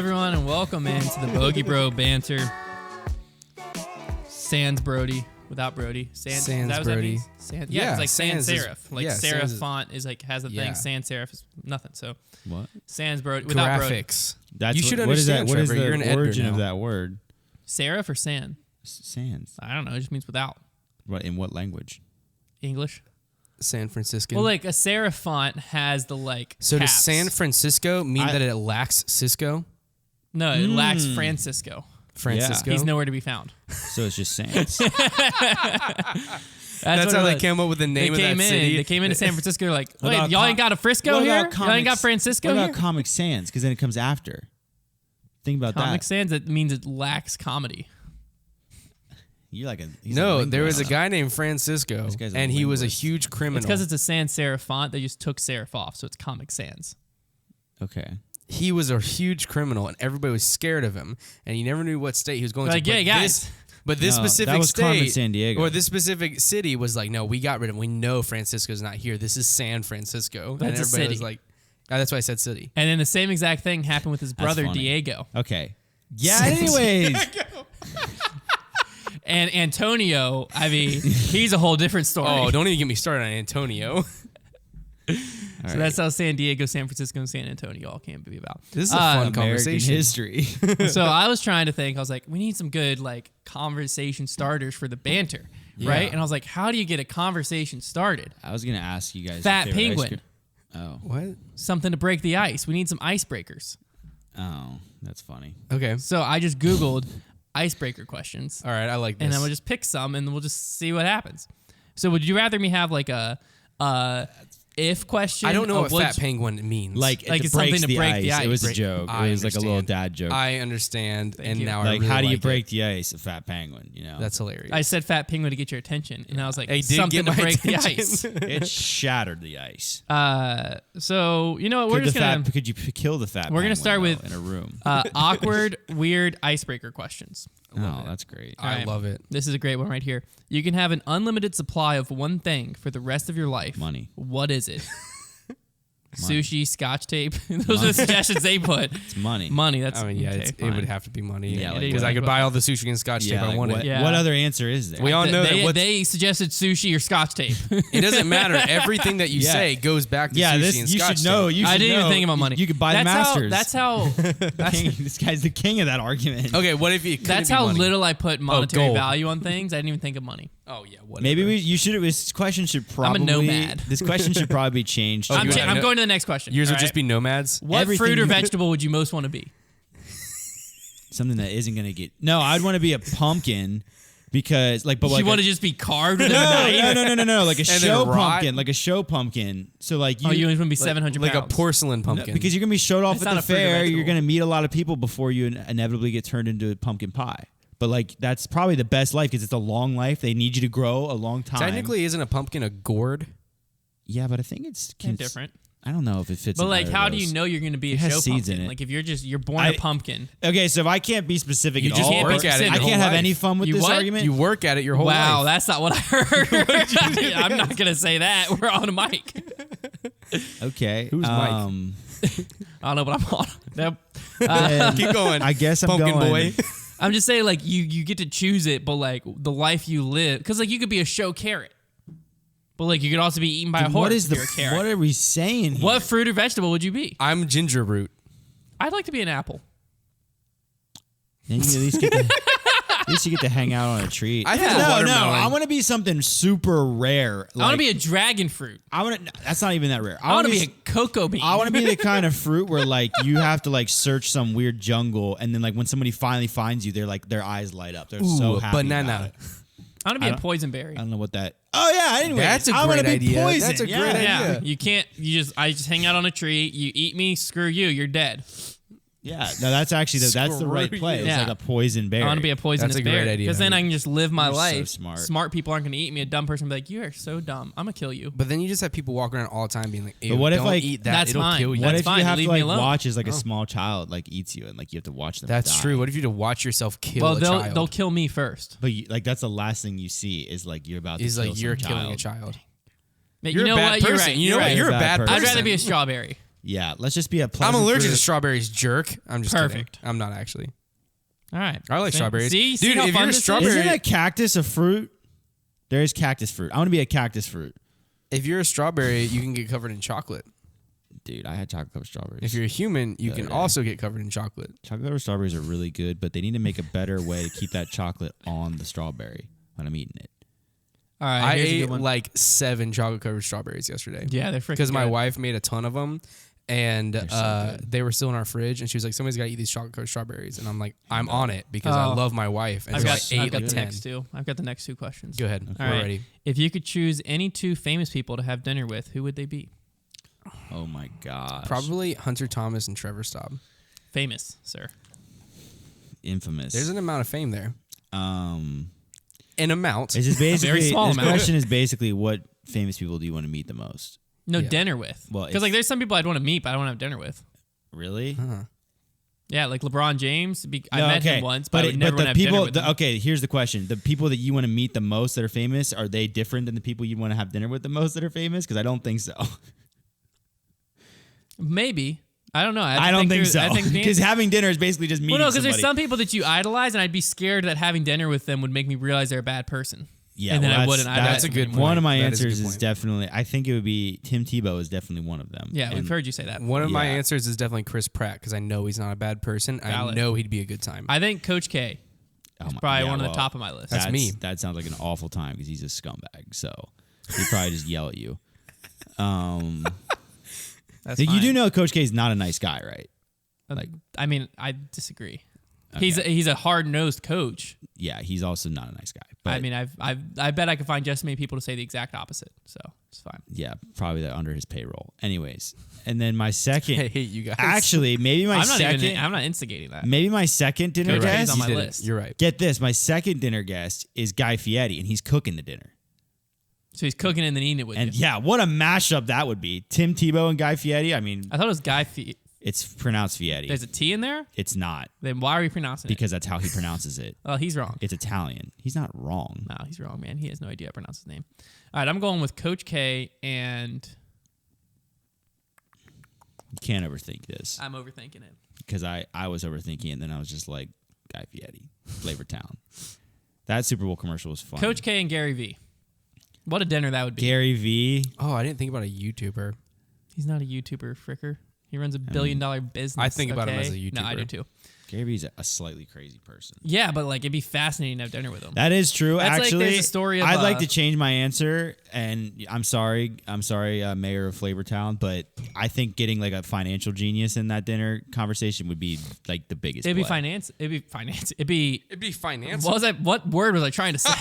everyone, and welcome into the Bogey Bro Banter. Sans Brody, without Brody. Sans Brody. Yeah, it's like sans sans serif. Like serif font is like has a thing. Sans serif is nothing. So what? Sans Brody without graphics. Brody. That's you should what is understand. that? What is Trevor, you're an the editor origin now. of that word? Serif or san? Sans. I don't know. It just means without. What in what language? English. San Francisco. Well, like a serif font has the like. So caps. does San Francisco mean that it lacks Cisco? No, it lacks Francisco. Francisco. He's nowhere to be found. So it's just sans. That's how they came up with the name of that city. They came into San Francisco like, wait, about y'all ain't got a Frisco what here? about Y'all ain't got Francisco What here? about Comic Sans? Because then it comes after. Think about Comic that. Sans, it means it lacks comedy. You're like there was a guy named Francisco, guy's a and he was a linguist. huge criminal. It's because it's a sans serif font. They just took serif off, so it's Comic Sans. Okay. He was a huge criminal, and everybody was scared of him, and he never knew what state he was going Like, to. yeah, guys. But this No, specific that was Carmen state, Sandiego. or this specific city, was like, no, we got rid of him. We know Francisco's not here. This is San Francisco. That's and a everybody was city. like, that's why I said city. And then the same exact thing happened with his brother, funny. Diego. Okay. Yeah. Anyways. And Antonio, I mean, he's a whole different story. Oh, don't even get me started on Antonio. So that's how San Diego, San Francisco, and San Antonio all came to be about. This is a fun American conversation. history. So I was trying to think. I was like, we need some good like conversation starters for the banter, right? And I was like, how do you get a conversation started? I was gonna ask you guys. Fat your favorite ice penguin. cream. Oh. What? Something to break the ice. We need some icebreakers. Oh, that's funny. Okay. So I just Googled icebreaker questions. All right. I like this. And then we'll just pick some, and we'll just see what happens. So would you rather me have like a if question? I don't know what would fat penguin means. Like it it's breaks something to break the ice. It was a Break- joke. I It was like a little understand. dad joke. I understand, and you. now I like, really how do you like break it. the ice? A fat penguin, you know? That's hilarious. I said fat penguin to get your attention, and I was like, Hey, did something get to my break attention. the ice. It shattered the ice. So you know what? We're just gonna Could you kill the fat? We're gonna penguin, start though, with in a room. Awkward, weird icebreaker questions. Oh, that's great. I Alright. love it. This is a great one right here. You can have an unlimited supply of one thing for the rest of your life. Money. What is it? Sushi, scotch tape. Those are the suggestions they put. It's money. Money. That's I mean, yeah, okay, it fine. would have to be money. Yeah, like, because I could buy all the sushi and scotch tape I like, wanted. what, Yeah. what other answer is there? We all know that They suggested sushi or scotch tape. it doesn't matter. Everything that you Yeah. say goes back to yeah, sushi this and you scotch should know. tape. You should I didn't even know. think about money. You could buy the Masters. That's how. This guy's the king of that argument. Okay, what if you? That's how little I put monetary gold. value on things. I didn't even think of money. Oh yeah, whatever. Maybe you should. This question should probably. I'm a nomad. This question should probably be changed. Oh, to- you I'm going to the next question. yours all would just right? be nomads. What everything fruit or you- vegetable would you most want to be? something that isn't going to get. No, I'd want to be a pumpkin because, like, but You like want to just be carved within the night? no, like a And then show rot? pumpkin, like a show pumpkin. So like you, Oh, you want to be 700 like pounds. a porcelain no, pumpkin. because you're gonna be showed off It's at not the a fruit or fair. vegetable. You're gonna meet a lot of people before you inevitably get turned into pumpkin pie. But like that's probably the best life because it's a long life. They need you to grow a long time. technically, isn't a pumpkin a gourd? yeah, but I think it's different. I don't know if it fits. But in like, either how of do you those. know you're going to be a It has show seeds in pumpkin? it. Like, if you're born a pumpkin. Okay, so if I can't be specific You at just all, work at it I your whole can't have life. any fun with You this what? argument. You work at it your whole Wow, life. that's not what I heard. I'm not going to say that. We're on a mic. Okay, Who's Mike? I don't know, but I'm on. Nope. then Keep going. I guess I'm Pumpkin going. boy. I'm just saying, like, you get to choose it, but like the life you live, because like you could be a show carrot, but like you could also be eaten by a horse. What is if the? you're a carrot. What are we saying here? What fruit or vegetable would you be? I'm ginger root. I'd like to be an apple. Then you at least get to, at least you get to hang out on a tree. I think a no, watermelon. I want to be something super rare. I want to be a dragon fruit. I want to. That's not even that rare. I want to be a cocoa bean. I want to be the kind of fruit where like you have to like search some weird jungle, and then like when somebody finally finds you, they're like their eyes light up. They're so happy. banana. About it. I want to be a poison berry. I don't know what that. Oh yeah. Anyway, That's a I wanna great be idea. Poison. That's a yeah. great idea. Yeah, you can't. I just hang out on a tree. You eat me, screw you. You're dead. Yeah. No, that's actually that's the right Screw play. you. It's Yeah. like a poison berry. I want to be a poisonous That's a great berry idea. because then I can just live my You're so life. smart. Smart people aren't going to eat me. A dumb person will be like, "You are so dumb. I'm gonna kill you." But then you just have people walking around all the time being like, "Ew, But what if, don't like, eat that? that's It'll fine. kill you." What That's if fine, you have leave to me like alone. watch as like a small child like eats you and like you have to watch them? That's die. true. What if you have to watch yourself kill Well, a they'll child? kill me first. But you, like that's the last thing you see is like you're about to Is kill like you're some killing child. a child. But You're you know a bad what? person. You're right. You know what? right. You're a Bad bad person. person. I'd rather be a strawberry. Yeah, let's just be a I'm pleasant allergic fruit. to strawberries, jerk. I'm just Perfect. kidding. I'm not actually. All right. I like strawberries. See Dude, how if fun you're a this is? strawberry- Isn't a cactus a fruit? There is cactus fruit. I want to be a cactus fruit. If you're a strawberry, you can get covered in chocolate. Dude, I had chocolate covered strawberries. If you're a human, you can Yeah. also get covered in chocolate. Chocolate covered strawberries are really good, but they need to make a better way to keep that chocolate on the strawberry when I'm eating it. All right. I here's a ate good one. like 7 chocolate covered strawberries yesterday. Yeah, they're freaking Because my good. wife made a ton of them, and so good. they were still in our fridge, and she was like, "Somebody's got to eat these chocolate covered strawberries," and I'm like, "I'm on it because I Oh. love my wife." And I've so got, I ate I've got like the 10. next two. I've got the next 2 questions. Go ahead. All We're right. ready. If you could choose any 2 famous people to have dinner with, who would they be? Oh my gosh. Probably Hunter Thomas and Trevor Staub. Famous, sir. Infamous. There's an amount of fame there. An An amount. It's just basically very small this amount. question is basically what famous people do you want to meet the most? No, Yeah. dinner with. Well, Because like there's some people I'd want to meet, but I don't want to have dinner with. Really? Huh. Yeah, like LeBron James. I No, met okay. him once, but I would it- never want to have people, dinner with him. okay, here's the question: the people that you want to meet the most that are famous, are they different than the people you want to have dinner with the most that are famous? Because I don't think so. Maybe. I don't know. I don't think so. I think Because having dinner is basically just meeting well, no, because somebody. there's some people that you idolize, and I'd be scared that having dinner with them would make me realize they're a bad person. Yeah, and then well, I that's- wouldn't. that's a good point. One of my That is a answers good is point. definitely. I think it would be Tim Tebow is definitely one of them. Yeah, we've And heard you say that. One of my Yeah. answers is definitely Chris Pratt because I know he's not a bad person. Valid. I know he'd be a good time. I think Coach K oh is my- probably yeah, one of well, the top of my list. That's me. That sounds like an awful time because he's a scumbag. So he'd probably just yell at you. That's You fine. do know Coach K is not a nice guy, right? Like, I mean, I disagree. He's a hard nosed coach. Yeah, he's also not a nice guy. But I mean, I bet I could find just as many people to say the exact opposite. So it's fine. yeah, probably that under his payroll. Anyways, and then my second, I hate you guys. actually, maybe my second, I'm not instigating that. maybe my second dinner Coach K's guest. on my You did it. list. You're right. Get this, my second dinner guest is Guy Fieri, and he's cooking the dinner. So he's cooking and then eating it with And you. yeah, what a mashup that would be. Tim Tebow and Guy Fieri. I mean, I thought it was it's pronounced Fieri. There's a T in there? It's not Then why are we pronouncing it? because that's how he pronounces it. Oh, he's wrong. It's Italian. He's not wrong. No, he's wrong, man. He has no idea how to pronounce his name. All right, I'm going with Coach K, and You can't overthink this I'm overthinking it. because I was overthinking it, and then I was just like, Guy Fieri, Flavor Town. That Super Bowl commercial was fun. Coach K and Gary V. What a dinner that would be. Gary V. Oh, I didn't think about a YouTuber. He's not a YouTuber, fricker. He runs $1 billion business. I think about him okay? as a No, I do YouTuber. too. Gary V's a slightly crazy person. Yeah, but like it'd be fascinating to have dinner with him. That is true. That's like Actually, there's a story of, I'd like to change my answer, and I'm sorry, Mayor of Flavortown, but I think getting like a financial genius in that dinner conversation would be like the biggest. It'd be play. finance. It'd be finance. It'd be. It'd be finance. What was that? What word was I trying to say?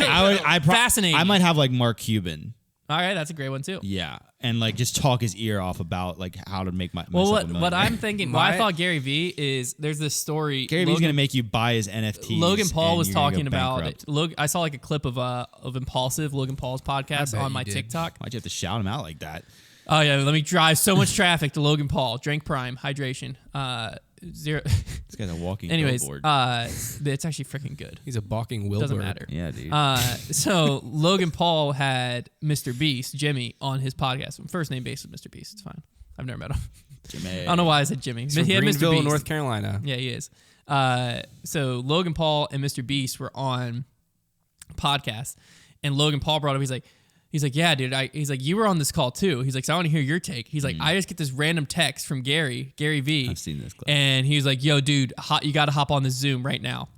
Fascinating. I might have like Mark Cuban. All right, that's a great one too. Yeah, and like just talk his ear off about like how to make my. Well, myself a what millionaire. I'm thinking, what I thought Gary V is there's this story. Gary V's gonna make you buy his NFTs. Logan Paul and was you're gonna talking go about bankrupt. it. I saw like a clip of Impulsive, Logan Paul's podcast bet on you my did. TikTok. Why'd you have to shout him out like that? Oh yeah, let me drive so much traffic to Logan Paul. Drink Prime, hydration. Zero. This guy's a walking Anyways, billboard. it's actually freaking good. He's a balking Wilbur. Doesn't matter. Yeah, dude. So Logan Paul had Mr. Beast, Jimmy, on his podcast. First name basis Mr. Beast. It's fine. I've never met him. Jimmy. I don't know why I said Jimmy. He's But from he had Mr. Greenville, Beast. North Carolina. Yeah, he is. So Logan Paul and Mr. Beast were on podcast, and Logan Paul brought up. He's like, yeah, dude. He's like, you were on this call too. He's like, so I want to hear your take. He's like, I just get this random text from Gary V. I've seen this clip. And he was like, yo, dude, you got to hop on the Zoom right now.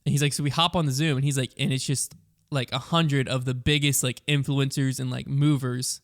And he's like, so we hop on the Zoom, and he's like, and it's just like 100 of the biggest like influencers and like movers,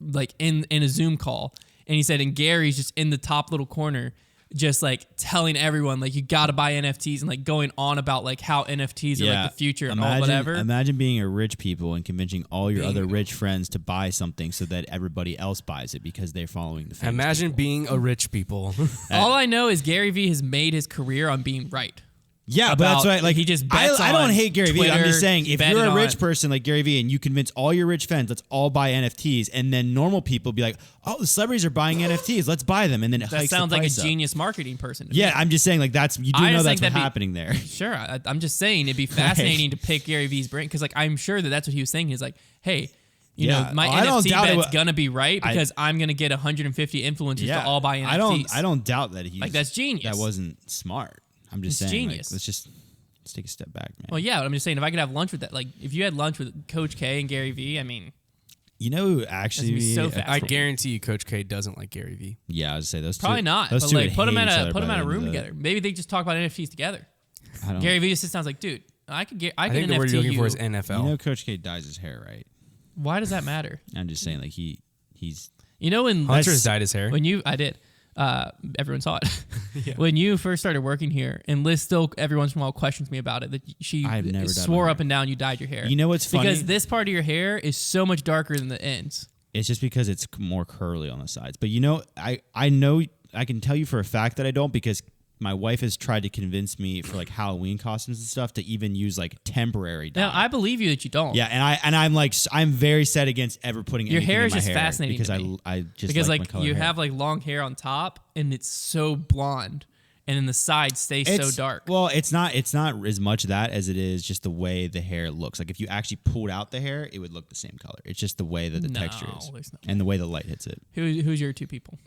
like in a Zoom call. And he said, and Gary's just in the top little corner, just like telling everyone like you got to buy NFTs and like going on about like how NFTs are like the future and all whatever. Imagine being a rich people and convincing all your other rich friends to buy something so that everybody else buys it because they're following the famous Imagine people. being a rich people. All I know is Gary Vee has made his career on being right. Yeah, but that's about- right. Like he just bets I don't on hate Gary Vee. I'm Twitter, just saying, if betted you're a rich on- person like Gary Vee and you convince all your rich friends, let's all buy NFTs, and then normal people be like, oh, the celebrities are buying NFTs, let's buy them, and then it That hikes sounds the like a price up. genius marketing person. To me. Yeah, I'm just saying, like you do I know just that's think what's that'd be- happening there. Sure, I'm just saying it'd be fascinating to pick Gary Vee's brain because like I'm sure that's what he was saying. He's like, hey, You Yeah. know, my I don't NFT doubt it bet's would- gonna be right because I'm gonna get 150 influencers to all buy NFTs. I don't doubt that he's Like, that's genius. That wasn't smart. I'm just It's saying. genius. Let's take a step back, man. Well, yeah, but I'm just saying if I could have lunch with that, like if you had lunch with Coach K and Gary Vee, I mean, You know who actually That's gonna be so fast. I guarantee you, Coach K doesn't like Gary Vee. Yeah, I would say those probably two. not. Those But two like would put them hate at each other a by the end room of the- together. Maybe they just talk about NFTs together. I don't. Gary Vee just sits down and is like, dude, I could I think the NFT word you're looking you. for is NFL. You know, Coach K dyes his hair, right? Why does that matter? I'm just saying, like he's. You know when Hunter's dyed his hair. I did. Everyone saw it. When you first started working here, and Liz still every once in a while questions me about it, that she I've never dyed swore my up and down you dyed your hair. You know what's funny? Because this part of your hair is so much darker than the ends. It's just because it's more curly on the sides. But you know, I know I can tell you for a fact that I don't because my wife has tried to convince me for like Halloween costumes and stuff to even use like temporary dye. Now I believe you that you don't. Yeah, and I'm like I'm very set against ever putting Your anything hair in is my just hair fascinating because to me. I just because like like my color you hair. have like long hair on top and it's so blonde, and then the sides stay so dark. Well, it's not as much that as it is just the way the hair looks. Like if you actually pulled out the hair, it would look the same color. It's just the way that the texture is there's no and the way the light hits it. Who's your two people?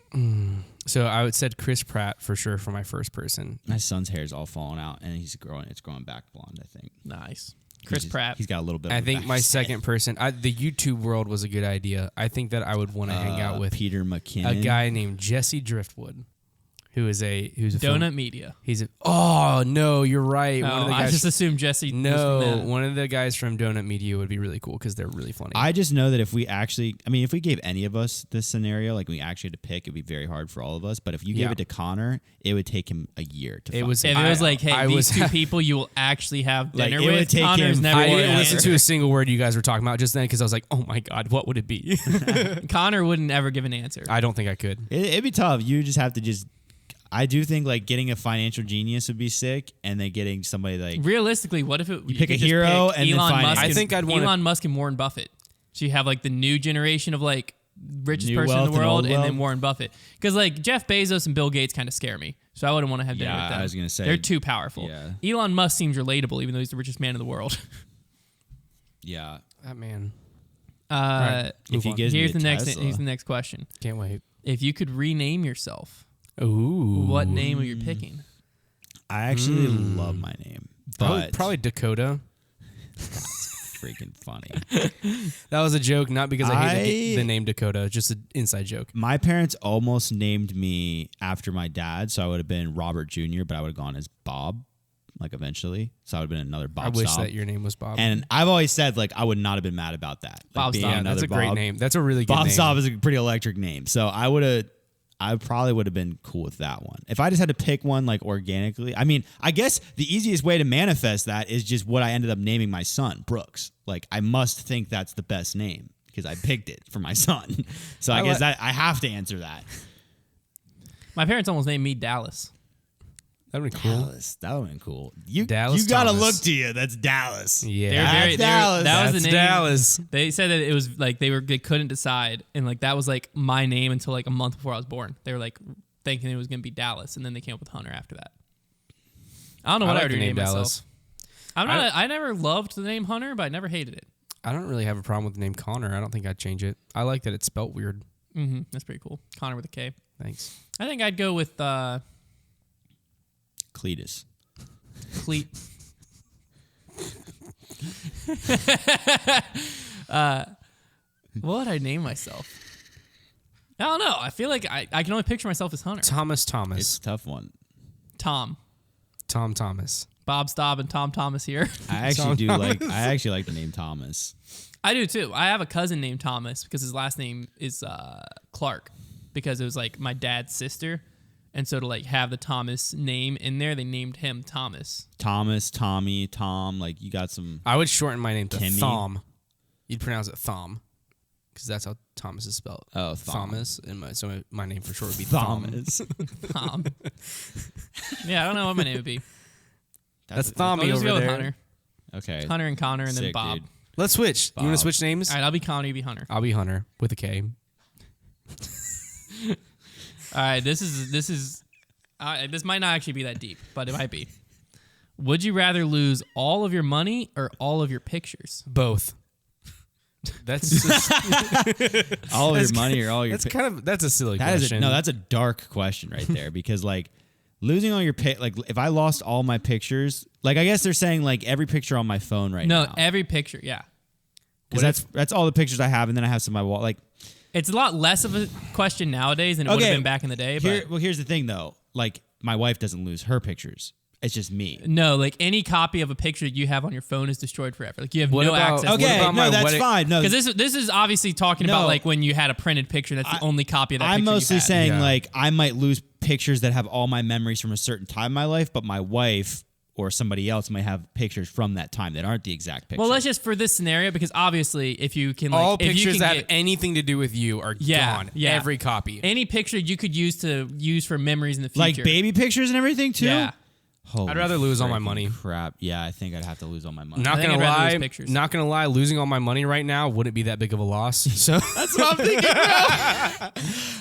So I would said Chris Pratt for sure for my first person. My son's hair is all falling out and it's growing back blonde, I think. Nice, Chris Pratt. He's got a little bit. Of I a think back my set. second person, the YouTube world was a good idea. I think that I would want to hang out with Peter a McKinnon, guy named Jesse Driftwood, who's a Donut Media. Oh no, you're right. One Oh, of the I guys. just assumed Jesse. was No, from that. one of the guys from Donut Media would be really cool because they're really funny. I just know that if we gave any of us this scenario, like we actually had to pick, it'd be very hard for all of us. But if you gave Yeah. it to Connor, it would take him a year to. It was- If it was like, hey, I these was- two people you will actually have Like, dinner it would with. take Connor's him- never I wore didn't a listen hair. to a single word you guys were talking about just then because I was like, oh my God, what would it be? Connor wouldn't ever give an answer. I don't think I could. It'd be tough. You just have to just. I do think like getting a financial genius would be sick, and then getting somebody like Realistically, what if it you pick could a just hero pick and then Elon finance. Musk? I think I'd wanna- Elon Musk and Warren Buffett. So you have like the new generation of like richest New person in wealth the and world, old and then wealth. Warren Buffett. Because like Jeff Bezos and Bill Gates kind of scare me, so I wouldn't want to have dinner Yeah, with them. I was gonna say- they're too powerful. Yeah. Elon Musk seems relatable, even though he's the richest man in the world. yeah. That man. Uh, If he gives me here's a the next. Tesla. Here's the next question. Can't wait. If you could rename yourself, Ooh. what name are you picking? I actually love my name, but Probably Dakota. freaking funny. That was a joke, not because I hated I- the name Dakota, just an inside joke. My parents almost named me after my dad, so I would have been Robert Jr., but I would have gone as Bob, like eventually. So I would have been another Bob. I wish Staub. that your name was Bob. And I've always said like I would not have been mad about that. Like, Bob being Staub. yeah, that's another a great Bob. name. That's a really good Bob name. Staub is a pretty electric name, so I probably would have been cool with that one. If I just had to pick one like organically, I mean, I guess the easiest way to manifest that is just what I ended up naming my son, Brooks. Like I must think that's the best name because I picked it for my son. So I guess that I have to answer that. My parents almost named me Dallas. That would be cool. Dallas, that would have been cool. You Dallas gotta Thomas. look to you. That's Dallas. Yeah. They're That's Dallas. that was That's the name. Dallas. They said that it was like they couldn't decide, and like that was like my name until like a month before I was born. They were like thinking it was gonna be Dallas, and then they came up with Hunter after that. I don't know I what I like would the name rename Dallas. myself. I never loved the name Hunter, but I never hated it. I don't really have a problem with the name Connor. I don't think I'd change it. I like that it's spelt weird. That's pretty cool. Connor with a K. Thanks. I think I'd go with Cletus. Cleat. What would I name myself? I don't know. I feel like I can only picture myself as Hunter. Thomas. It's a tough one. Tom. Tom Thomas. Bob Staub and Tom Thomas here. I actually like the name Thomas. I do too. I have a cousin named Thomas because his last name is Clark, because it was like my dad's sister, and so to like have the Thomas name in there, they named him Thomas. Thomas, Tommy, Tom. Like you got some. I would shorten my name to Timmy. Thom. You'd pronounce it Thom, because that's how Thomas is spelled. Oh, Thom. Thomas. And so my name for short would be Thomas. Tom. Yeah, I don't know what my name would be. That's I'll Thommy just over go with there. Hunter. Okay. Hunter and Connor, and then Sick, Bob. dude. Let's switch. You want Bob. to switch names? All right, I'll be Connor. You be Hunter. I'll be Hunter with a K. All right, this might not actually be that deep, but it might be. Would you rather lose all of your money or all of your pictures? Both. That's just, All of your money or all your. that's a silly That is question. that's a dark question right there because like losing all your like if I lost all my pictures, like I guess they're saying like every picture on my phone right now. No, every picture, yeah. Because that's all the pictures I have, and then I have some on my wall. Like It's a lot less of a question nowadays than it would have been back in the day. But here's the thing though. Like my wife doesn't lose her pictures. It's just me. no, like any copy of a picture you have on your phone is destroyed forever. Like you have no access. Okay, about no, my that's wedding? fine. No, Because this is obviously talking about like when you had a printed picture. That's the only copy of that I'm picture mostly you had. saying Yeah. like I might lose pictures that have all my memories from a certain time in my life, but my wife or somebody else might have pictures from that time that aren't the exact picture. Well, let's just for this scenario, because obviously if you can like all if you pictures can that have get anything to do with you are gone. Yeah. Every copy. any picture you could use for memories in the future. like baby pictures and everything too. Yeah. Holy I'd rather lose all my freaking money. Crap. Yeah, I think I'd have to lose all my money. Not I think gonna I'd rather lose lie. pictures. Not gonna lie. Losing all my money right now wouldn't be that big of a loss. So That's what I'm thinking.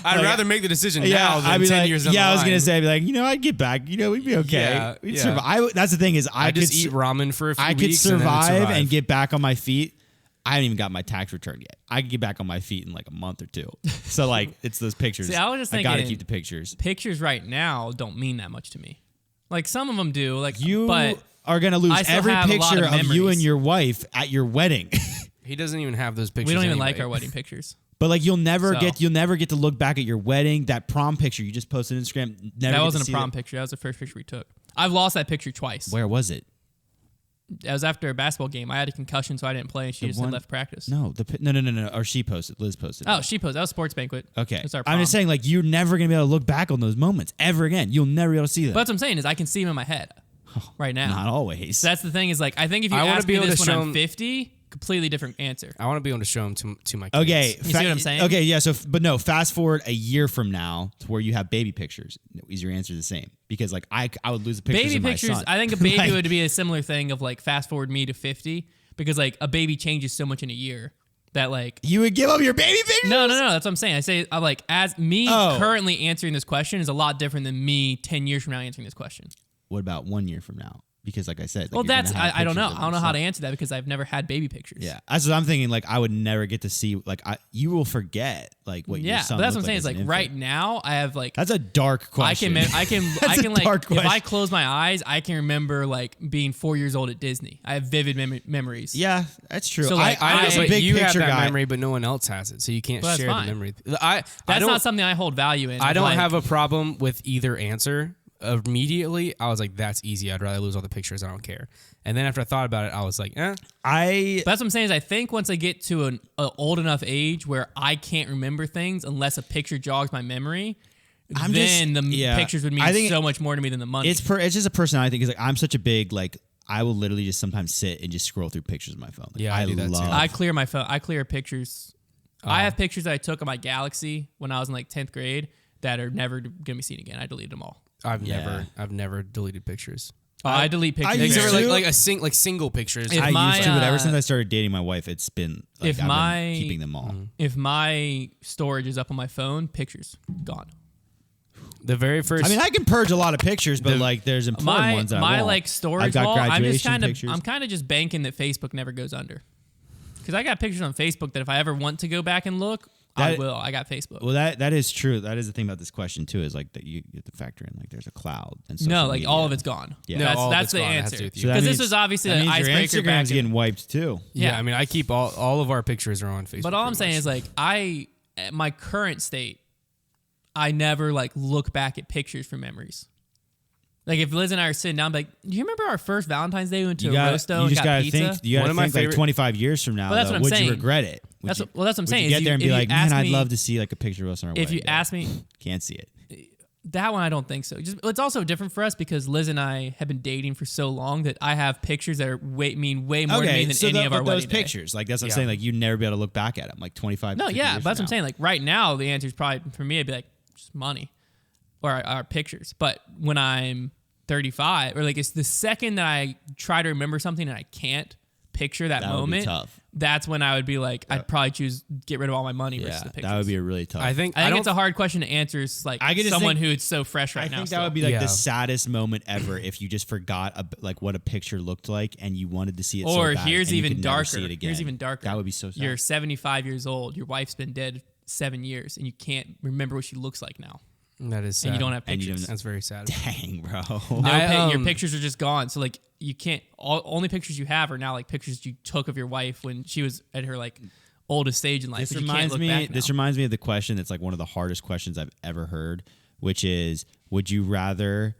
I'd rather make the decision now than I'd be 10 like, years down the I was line. gonna say, I'd be like, I'd get back. We'd be okay. Yeah, We'd yeah. survive. That's the thing is, I could just eat ramen for a few I could weeks and then it'd survive and get back on my feet. I haven't even got my tax return yet. I could get back on my feet in like a month or two. So like, it's those pictures. See, I was just I gotta thinking- keep the pictures. Pictures right now don't mean that much to me. Like some of them do. Like You but are gonna I lose still every have a lot picture of of you memories. and your wife at your wedding. He doesn't even have those pictures. we don't even anyway. like our wedding pictures. But like, you'll never So- get to look back at your wedding. That prom picture you just posted on Instagram. Never That get to wasn't a see prom picture. That was the first picture we took. I've lost that picture twice. Where was it? It was after a basketball game. I had a concussion, so I didn't play, and she just had one- left practice. No, no. Or she posted. Liz posted. Oh, she posted. That was sports banquet. Okay. It's our I'm just prom. saying, like, you're never gonna be able to look back on those moments ever again. You'll never be able to see them. But that's what I'm saying is I can see them in my head right now. Not always. That's the thing is like I think if you I wanna ask be me able to this when show I'm 'em- 50, completely different answer. I want to be able to show them to my kids. Okay, You see what I'm saying? Okay, yeah. So, but no. Fast forward a year from now to where you have baby pictures. Is your answer the same? Because like I would lose the pictures Baby of my pictures, son. I think a baby Like, would be a similar thing of like fast forward me to 50 because like a baby changes so much in a year that like You would give up your baby pictures? no, that's what I'm saying. I say I like as me Oh. currently answering this question is a lot different than me 10 years from now answering this question. What about 1 year from now? Because like I said, like, Well, you're that's gonna have I don't know. pictures of I don't know your how to son. answer that because I've never had baby pictures. Yeah, that's what I'm thinking. Like I would never get to see. Like you will forget like what your Yeah, son. but that's what I'm looked saying. as is like an right infant. now I have like That's a dark question. I can That's a like dark if I question. close my eyes, I can remember like being 4 years old at Disney. I have vivid memories. Yeah, that's true. So, like, I'm I- just a but big you have picture that guy. memory, but no one else has it, so you can't Well, that's share the fine. memory. I That's don't. not something I hold value in. I don't Like, have a problem with either answer. Immediately, I was like, "That's easy. I'd rather lose all the pictures. I don't care." And then after I thought about it, I was like, "Eh." I But that's what I'm saying is I think once I get to an old enough age where I can't remember things unless a picture jogs my memory, I'm then just- the yeah. pictures would mean I think so much more to me than the money. it's just a personality thing. Because like I'm such a big like I will literally just sometimes sit and just scroll through pictures on my phone. Like, Yeah, I do that too. love. I clear my phone. I clear pictures. I have pictures that I took on my Galaxy when I was in like 10th grade that are never gonna be seen again. I deleted them all. I've Yeah. never deleted pictures. I delete pictures. used Except to- for like single pictures. If I my, used to, but ever uh, since I started dating my wife, it's been like, if I've my- been keeping them all. If my storage is up on my phone, pictures gone. The very first. I mean, I can purge a lot of pictures, but like there's important My ones. That I my won't. like storage I've got wall. I'm just graduation pictures. I'm kind of just banking that Facebook never goes under. Because I got pictures on Facebook that if I ever want to go back and look, I That- will. I got Facebook. Well, that is true. That is the thing about this question too. Is like that you have to factor in like there's a cloud and No, social like media. all of it's gone. Yeah. No, that's all of that's it's the gone. It has answer. to do with you. So that Because this means- was obviously that an means your icebreaker back Instagram's in, getting wiped too. yeah, yeah. I mean, I keep all of our pictures are on Facebook. But all I'm pretty saying much. is like at my current state, I never like look back at pictures for memories. Like if Liz and I are sitting down, I'm like, do you remember our first Valentine's Day we went to You a got. rosto You and just got gotta pizza? think. You gotta One of my think like favorite- 25 years from now. Well, that's though, what I'm would saying. you regret it? Would That's you, what I'm would saying. You is get there and if be like, man, ask I'd me- love to see like a picture of us on our If wedding you day." ask me Can't see it. that one, I don't think so. Just it's also different for us because Liz and I have been dating for so long that I have pictures that are mean way more to me than any of our those wedding day. pictures, like that's what I'm Yeah. saying. Like you never be able to look back at them. Like 25. No, 50 yeah, years but that's what from I'm saying. Like right now, the answer is probably for me. It'd be like just money or our pictures. But when I'm 35, or like it's the second that I try to remember something and I can't, picture, that That would be moment, tough. that's when I would be like, I'd probably choose get rid of all my money versus Yeah, the pictures. that would be a really tough. I think I think it's a hard question to answer. It's like I could just someone think- who it's so fresh right I now. think that still. would be like Yeah. the saddest moment ever if you just forgot like what a picture looked like and you wanted to see it. Or so bad, here's and you even could never darker. See it again. Here's even darker. That would be so sad. You're 75 years old. Your wife's been dead 7 years, and you can't remember what she looks like now. that is sad. And you don't have And you pictures. That's very sad. Dang, bro. Your pictures are just gone. So like you can't. Only pictures you have are now like pictures you took of your wife when she was at her like oldest stage in life. This but you can't reminds look me. back This now. reminds me of the question that's like one of the hardest questions I've ever heard, which is: would you rather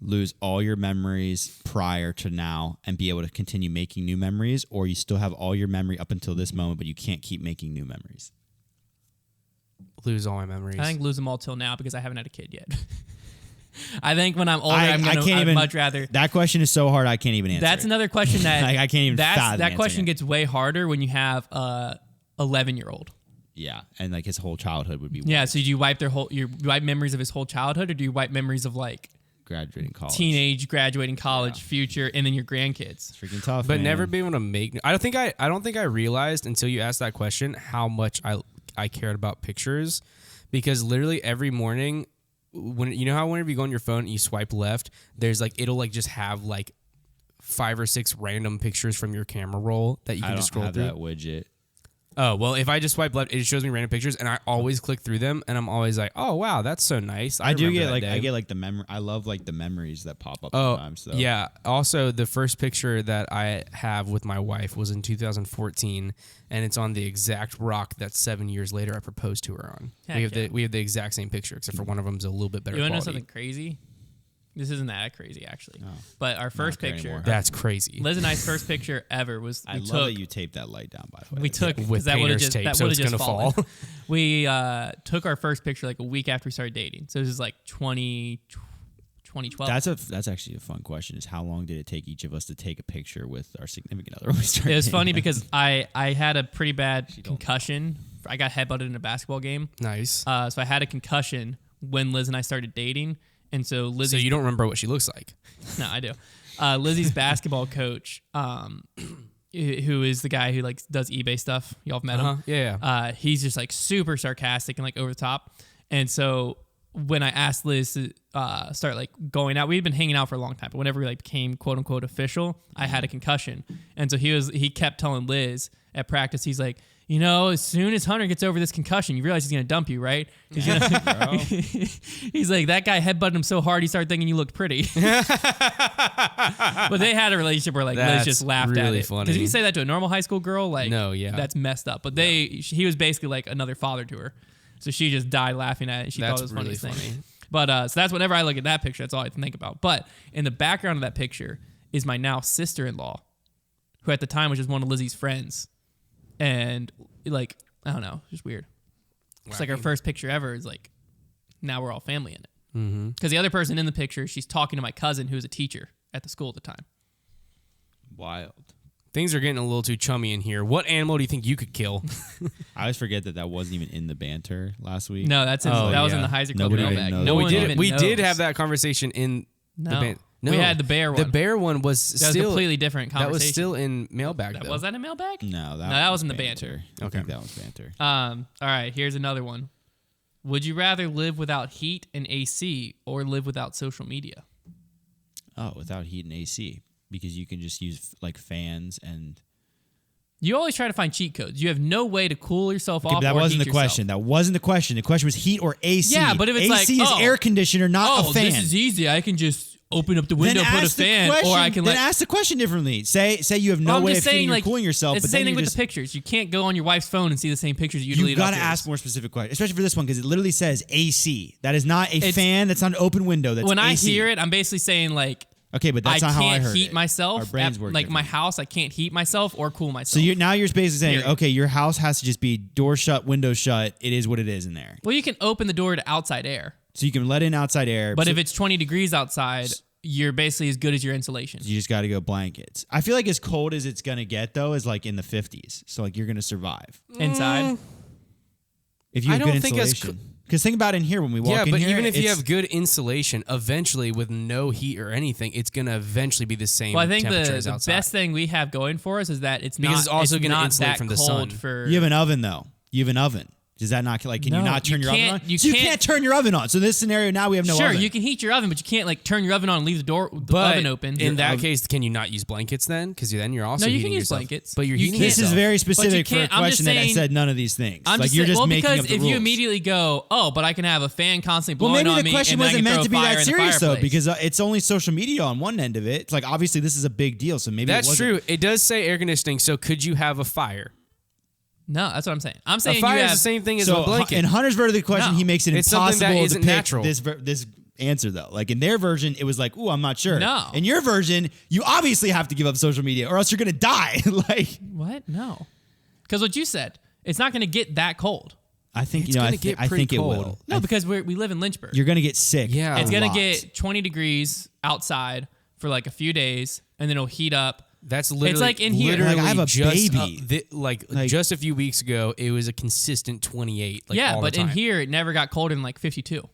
lose all your memories prior to now and be able to continue making new memories, or you still have all your memory up until this moment, but you can't keep making new memories? Lose all my memories. I think lose them all till now because I haven't had a kid yet. I think when I'm older, I I'd can't even. much rather. That question is so hard. I can't even answer. That's it. another question that Like, I can't even fathom That question answering it. gets way harder when you have a 11-year-old. Yeah, and like his whole childhood would be Yeah. So do you wipe you wipe memories of his whole childhood, or do you wipe memories of like graduating college. teenage, graduating college, future, and then your grandkids? It's freaking tough, but man. never be able to make. I don't think I realized until you asked that question how much I cared about pictures, because literally every morning, when you know how whenever you go on your phone and you swipe left, there's like it'll like just have like 5 or 6 random pictures from your camera roll that you I can don't just scroll have through. that widget. Oh, well, if I just swipe left, it shows me random pictures, and I always click through them, and I'm always like, oh, wow, that's so nice. I do remember get that like day. I get like the memory. I love like the memories that pop up Oh, sometimes. So. yeah. Also, the first picture that I have with my wife was in 2014, and it's on the exact rock that 7 years later I proposed to her on. Heck yeah. We have the exact same picture, except for one of them's a little bit better You want to know quality. something crazy? This isn't that crazy actually. No. But our first care picture, anymore. That's crazy. Liz and I's first picture ever was I we love took. that you taped that light down. By the way, We That's took cool. With because that would have painter's just tape, that so would have it's just gonna fallen. fall. We took our first picture like a week after we started dating. So this is like 2012. That's actually a fun question. Is how long did it take each of us to take a picture with our significant other when we started? It was dating? funny because I had a pretty bad concussion. I got headbutted in a basketball game. Nice. So I had a concussion when Liz and I started dating. And so So Lizzie, you don't remember what she looks like. no, I do. Lizzie's basketball coach, who is the guy who like does eBay stuff. Y'all have met him. Yeah. He's just like super sarcastic and like over the top. And so when I asked Liz to start like going out, we'd been hanging out for a long time, but whenever we like became quote unquote official, I had a concussion. And so he kept telling Liz at practice, he's like, you know, as soon as Hunter gets over this concussion, you realize he's going to dump you, right? He's like, that guy headbutted him so hard, he started thinking you looked pretty. But they had a relationship where like Liz That's just laughed at really it. funny. Because if you say that to a normal high school girl, like, No, yeah. that's messed up. But he was basically like another father to her. So she just died laughing at it. And she That's thought it was really the funniest funny. thing. But so that's whenever I look at that picture, that's all I think about. But in the background of that picture is my now sister-in-law, who at the time was just one of Lizzie's friends. And like, I don't know, just weird. It's like our first picture ever is like, now we're all family in it. Because the other person in the picture, she's talking to my cousin who was a teacher at the school at the time. wild. Things are getting a little too chummy in here. What animal do you think you could kill? I always forget that wasn't even in the banter last week. No, that was in yeah. the Heiser Club Nobody even mailbag. knows. No We one did- even we did knows. have that conversation in the No. band. We had the bear The one. bear one was That was still a completely different conversation. That was still in mailbag. That, though. was that a mailbag? No, that was in the banter. I Okay. think that was banter. All right, here's another one. Would you rather live without heat and AC or live without social media? Oh, without heat and AC, because you can just use like fans and. You always try to find cheat codes. You have no way to cool yourself Okay, off. but that or wasn't heat the question. yourself. That wasn't the question. The question was heat or AC. Yeah, but if it's AC like, is oh, air conditioner, not a fan. this is easy. I can just open up the window, then put a ask the fan, question, or I can then let. ask the question differently. Say you have no I'm way just of heating saying, or like, cooling yourself. It's but the same then thing you with just, the pictures. You can't go on your wife's phone and see the same pictures you deleted. You've got to off yours. ask more specific questions, especially for this one, because it literally says AC. That is not a It's- fan. That's not an open window. That's When I AC. hear it, I'm basically saying like, Okay, but that's I not how I can't heard heat it. myself. Our brains work like my differently. house, I can't heat myself or cool myself. So now you're basically saying, Period. okay, your house has to just be door shut, window shut. It is what it is in there. well, you can open the door to outside air, So you can let in outside air. but so if it's 20 degrees outside, you're basically as good as your insulation. you just got to go blankets. I feel like as cold as it's gonna get though is like in the 50s. So like you're gonna survive Inside, if you I have good don't think as insulation. Because think about it in here when we walk in but here. even if you it's- have good insulation, eventually with no heat or anything, it's going to eventually be the same Well, I think temperature the as outside. best thing we have going for us is that it's Because not, it's also going gonna to insulate from the sun. you have an oven though. You have an oven. Does that not like? Can you No, not turn you your oven can't- on? you So you can't- can't turn your oven on. So in this scenario now we have no Sure, oven. you can heat your oven, but you can't like turn your oven on and leave the But oven open. in that case, can you not use blankets then? Because then you're also No, you heating can use yourself. blankets. But you're You heating can't- This is yourself. very specific for a can't- I'm just question that I saying- said none of these things. I'm like just you're saying, just well, making because up the if rules. you immediately go, oh, but I can have a fan constantly Well, blowing maybe on the me, question and then I wasn't can meant throw to be fire that in the serious though, fireplace. because it's only social media on one end of it. It's like obviously this is a big deal, so maybe That's it wasn't. true. It does say air conditioning. So could you have a fire? No, that's what I'm saying. I'm saying A fire you is have the same thing as So a blanket. in Hunter's version of the question, No. he makes it It's something that impossible to isn't pick natural. this answer though. Like in their version, it was like, "Ooh, I'm not sure." No. In your version, you obviously have to give up social media, or else you're gonna die. Like What? No. Because what you said, it's not going to get that cold. I think It's I, gonna get I pretty think it cold. will. No, because we live in Lynchburg. You're gonna get sick. Yeah. It's a going to lot. get 20 degrees outside for like a few days, and then it'll heat up. That's literally like in here. Literally Like, I have a just baby. like Like- just a few weeks ago, it was a consistent 28. Like Yeah, all but the in time. here, it never got colder than like 52.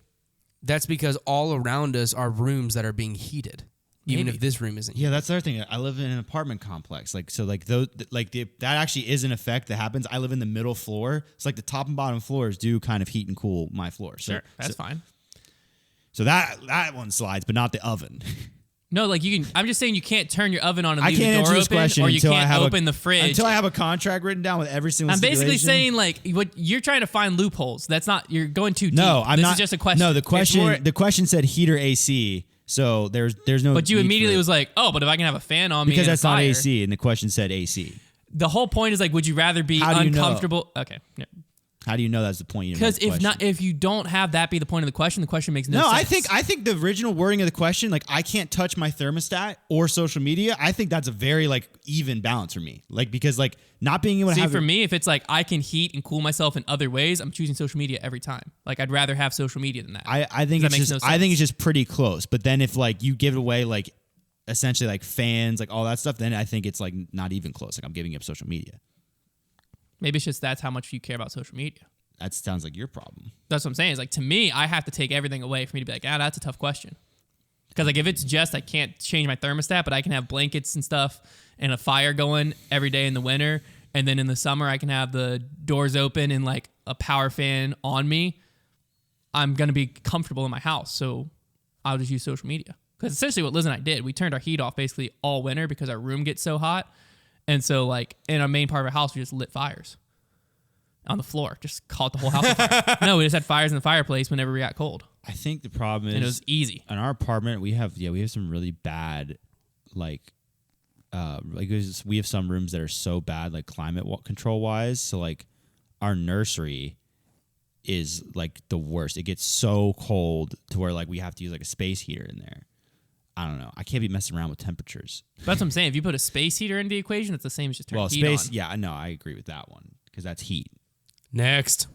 That's because all around us are rooms that are being heated, even Maybe. if this room isn't. Yeah, that's the other thing. I live in an apartment complex, like so, like those, like that actually is an effect that happens. I live in the middle floor. It's like the top and bottom floors do kind of heat and cool my floor. So, That's fine. So that one slides, but not the oven. No, like you can. I'm just saying you can't turn your oven on and I leave can't the answer door this open, question or you until I can't have open the fridge. until I have a contract written down with every single. I'm basically stipulation. saying like what you're trying to find loopholes. That's not. You're going too deep. No, I'm this not. is just a question. No, the question. more- The question said heater AC. So there's no. But you need for immediately it. was like, oh, but if I can have a fan on me because and a that's not fire. AC, and the question said AC. The whole point is like, would you rather be How do you know? uncomfortable? Okay. How do you know that's the point? Because if you don't have that be the point of the question makes no No, sense. I think the original wording of the question, like I can't touch my thermostat or social media. I think that's a very like even balance for me. Like because like not being able to See, have for me, if it's like I can heat and cool myself in other ways, I'm choosing social media every time. Like I'd rather have social media than that. I think That it's makes just no I think sense. it's just pretty close. But then if like you give away like essentially like fans, like all that stuff, then I think it's like not even close. Like I'm giving up social media. Maybe it's just that's how much you care about social media. That sounds like your problem. That's what I'm saying. Is like to me, I have to take everything away for me to be like, that's a tough question. Because like if it's just I can't change my thermostat, but I can have blankets and stuff and a fire going every day in the winter, and then in the summer I can have the doors open and like a power fan on me. I'm gonna be comfortable in my house, so I'll just use social media. Because essentially what Liz and I did, we turned our heat off basically all winter because our room gets so hot, and so like in our main part of our house we just lit fires on the floor, just caught the whole house on fire. No, we just had fires in the fireplace whenever we got cold, I think the problem is and it was easy. in our apartment we have some really bad we have some rooms that are so bad like climate control wise. So like our nursery is like the worst. It gets so cold to where like we have to use like a space heater in there. I don't know. I can't be messing around with temperatures. That's what I'm saying. If you put a space heater in the equation, it's the same as just turning heat space. on. Yeah, no, I agree with that one because that's heat. Next.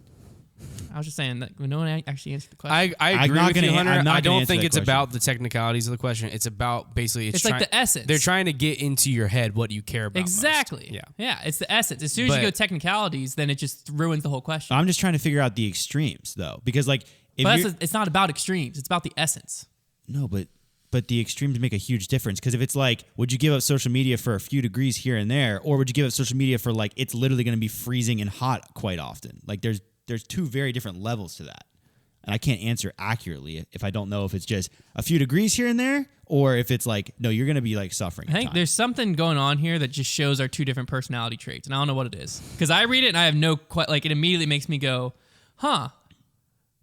I was just saying that no one actually answered the question. I I'm agree not with gonna- you, Hunter. I'm not I gonna don't answer think that it's question. about the technicalities of the question. It's about basically It's like the essence. They're trying to get into your head what you care about. exactly. Most. Yeah. Yeah, it's the essence. As soon as you But- go technicalities, then it just ruins the whole question. I'm just trying to figure out the extremes though, because like if But you're, it's not about extremes. It's about the essence. no, but the extremes make a huge difference because if it's like, would you give up social media for a few degrees here and there, or would you give up social media for like it's literally going to be freezing and hot quite often? Like there's two very different levels to that, and I can't answer accurately if I don't know if it's just a few degrees here and there, or if it's like no, you're going to be like suffering. I at think times. there's something going on here that just shows our two different personality traits, and I don't know what it is. Because I read it and I have it immediately makes me go, huh.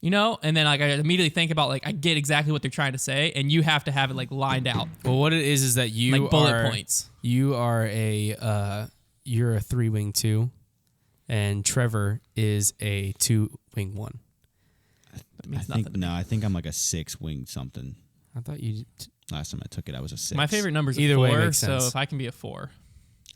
You know, and then like I immediately think about like I get exactly what they're trying to say, and you have to have it like lined out, Well, what it is that you like bullet are points. you are you're a 3-wing 2, and Trevor is a 2-wing 1. That means I think nothing. no, I think I'm like a 6-wing something. I thought you. Last time I took it, I was a 6. My favorite number is a Either 4, way makes so sense. if I can be a 4.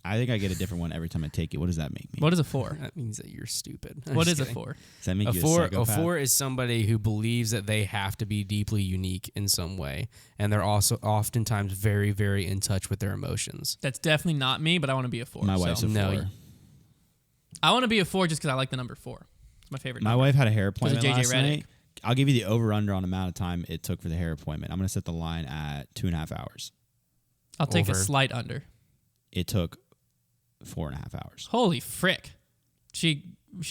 I think I get a different one every time I take it. What does that make me? What is a 4? That means that you're stupid. I'm What just is a kidding. 4? Does that make A you four, a a psychopath? 4 is somebody who believes that they have to be deeply unique in some way, and they're also oftentimes very, very in touch with their emotions. That's definitely not me, but I want to be a 4. My wife's a 4. No, I want to be a 4 just because I like the number 4. It's my favorite. My number. wife had a hair appointment JJ last Redick. night. I'll give you the over/under on amount of time it took for the hair appointment. I'm going to set the line at 2.5 hours. I'll take a Over. slight under. It took 4.5 hours. Holy frick! She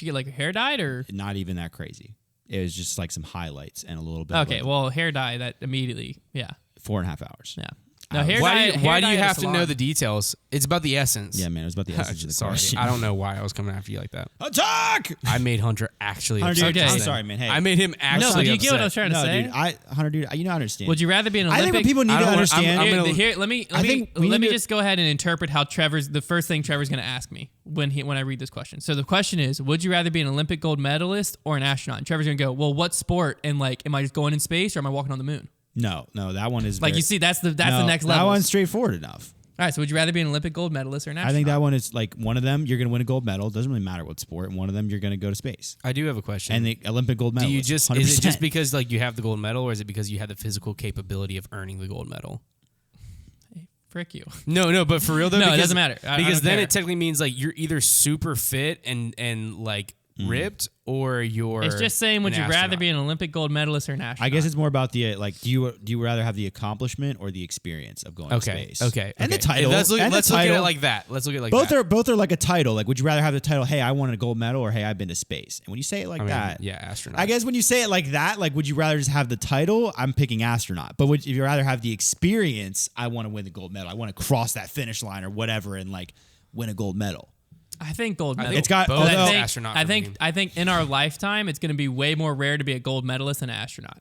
get like her hair dyed or Not even that crazy. It was just like some highlights and a little bit. okay? Of Well, hair dye that immediately. Yeah, 4.5 hours. yeah. No, hair Why dye. do you have to know the details? It's about the essence. Yeah, man. It was about the essence of the Sorry, question. I don't know why I was coming after you like that. Attack! I made Hunter actually Hunter, upset. dude, Okay. I'm just then. sorry, man. Hey, I made him actually No, but you upset. get what I was trying to no, say. dude. Hunter, dude. I understand. Would you rather be an Olympic? I think what people need I to don't wanna- understand. I'm gonna- Let me just go ahead and interpret how the first thing Trevor's going to ask me when I read this question. So the question is, would you rather be an Olympic gold medalist or an astronaut? And Trevor's going to go, well, what sport? And like, am I just going in space or am I walking on the moon? No, that one is Like very- you see, that's the no, next level. That one's straightforward enough. All right. So would you rather be an Olympic gold medalist or an astronaut? I think that one is like one of them. You're going to win a gold medal. It doesn't really matter what sport. And one of them, you're going to go to space. I do have a question. And the Olympic gold medal. do you is just 100%. is it just because like you have the gold medal, or is it because you have the physical capability of earning the gold medal? Frick you. No, but for real though, No, it because, doesn't matter. I because don't then care. it technically means like you're either super fit and like ripped, or you're. It's just saying, would an you rather astronaut. be an Olympic gold medalist or an astronaut? I guess it's more about the like. Do you rather have the accomplishment or the experience of going to Okay. space? Okay. And the okay. title. Let's look, and the let's look at it title. like that. Let's look at it like both that. are like a title. Like, would you rather have the title? Hey, I won a gold medal, or hey, I've been to space. And when you say it like I mean, that, yeah, astronaut. I guess when you say it like that, like, would you rather just have the title? I'm picking astronaut. But if you rather have the experience, I want to win the gold medal. I want to cross that finish line or whatever and like win a gold medal. I think gold medal. It's got- both although- is I think, astronaut. I for think me. I think in our lifetime, it's going to be way more rare to be a gold medalist than an astronaut.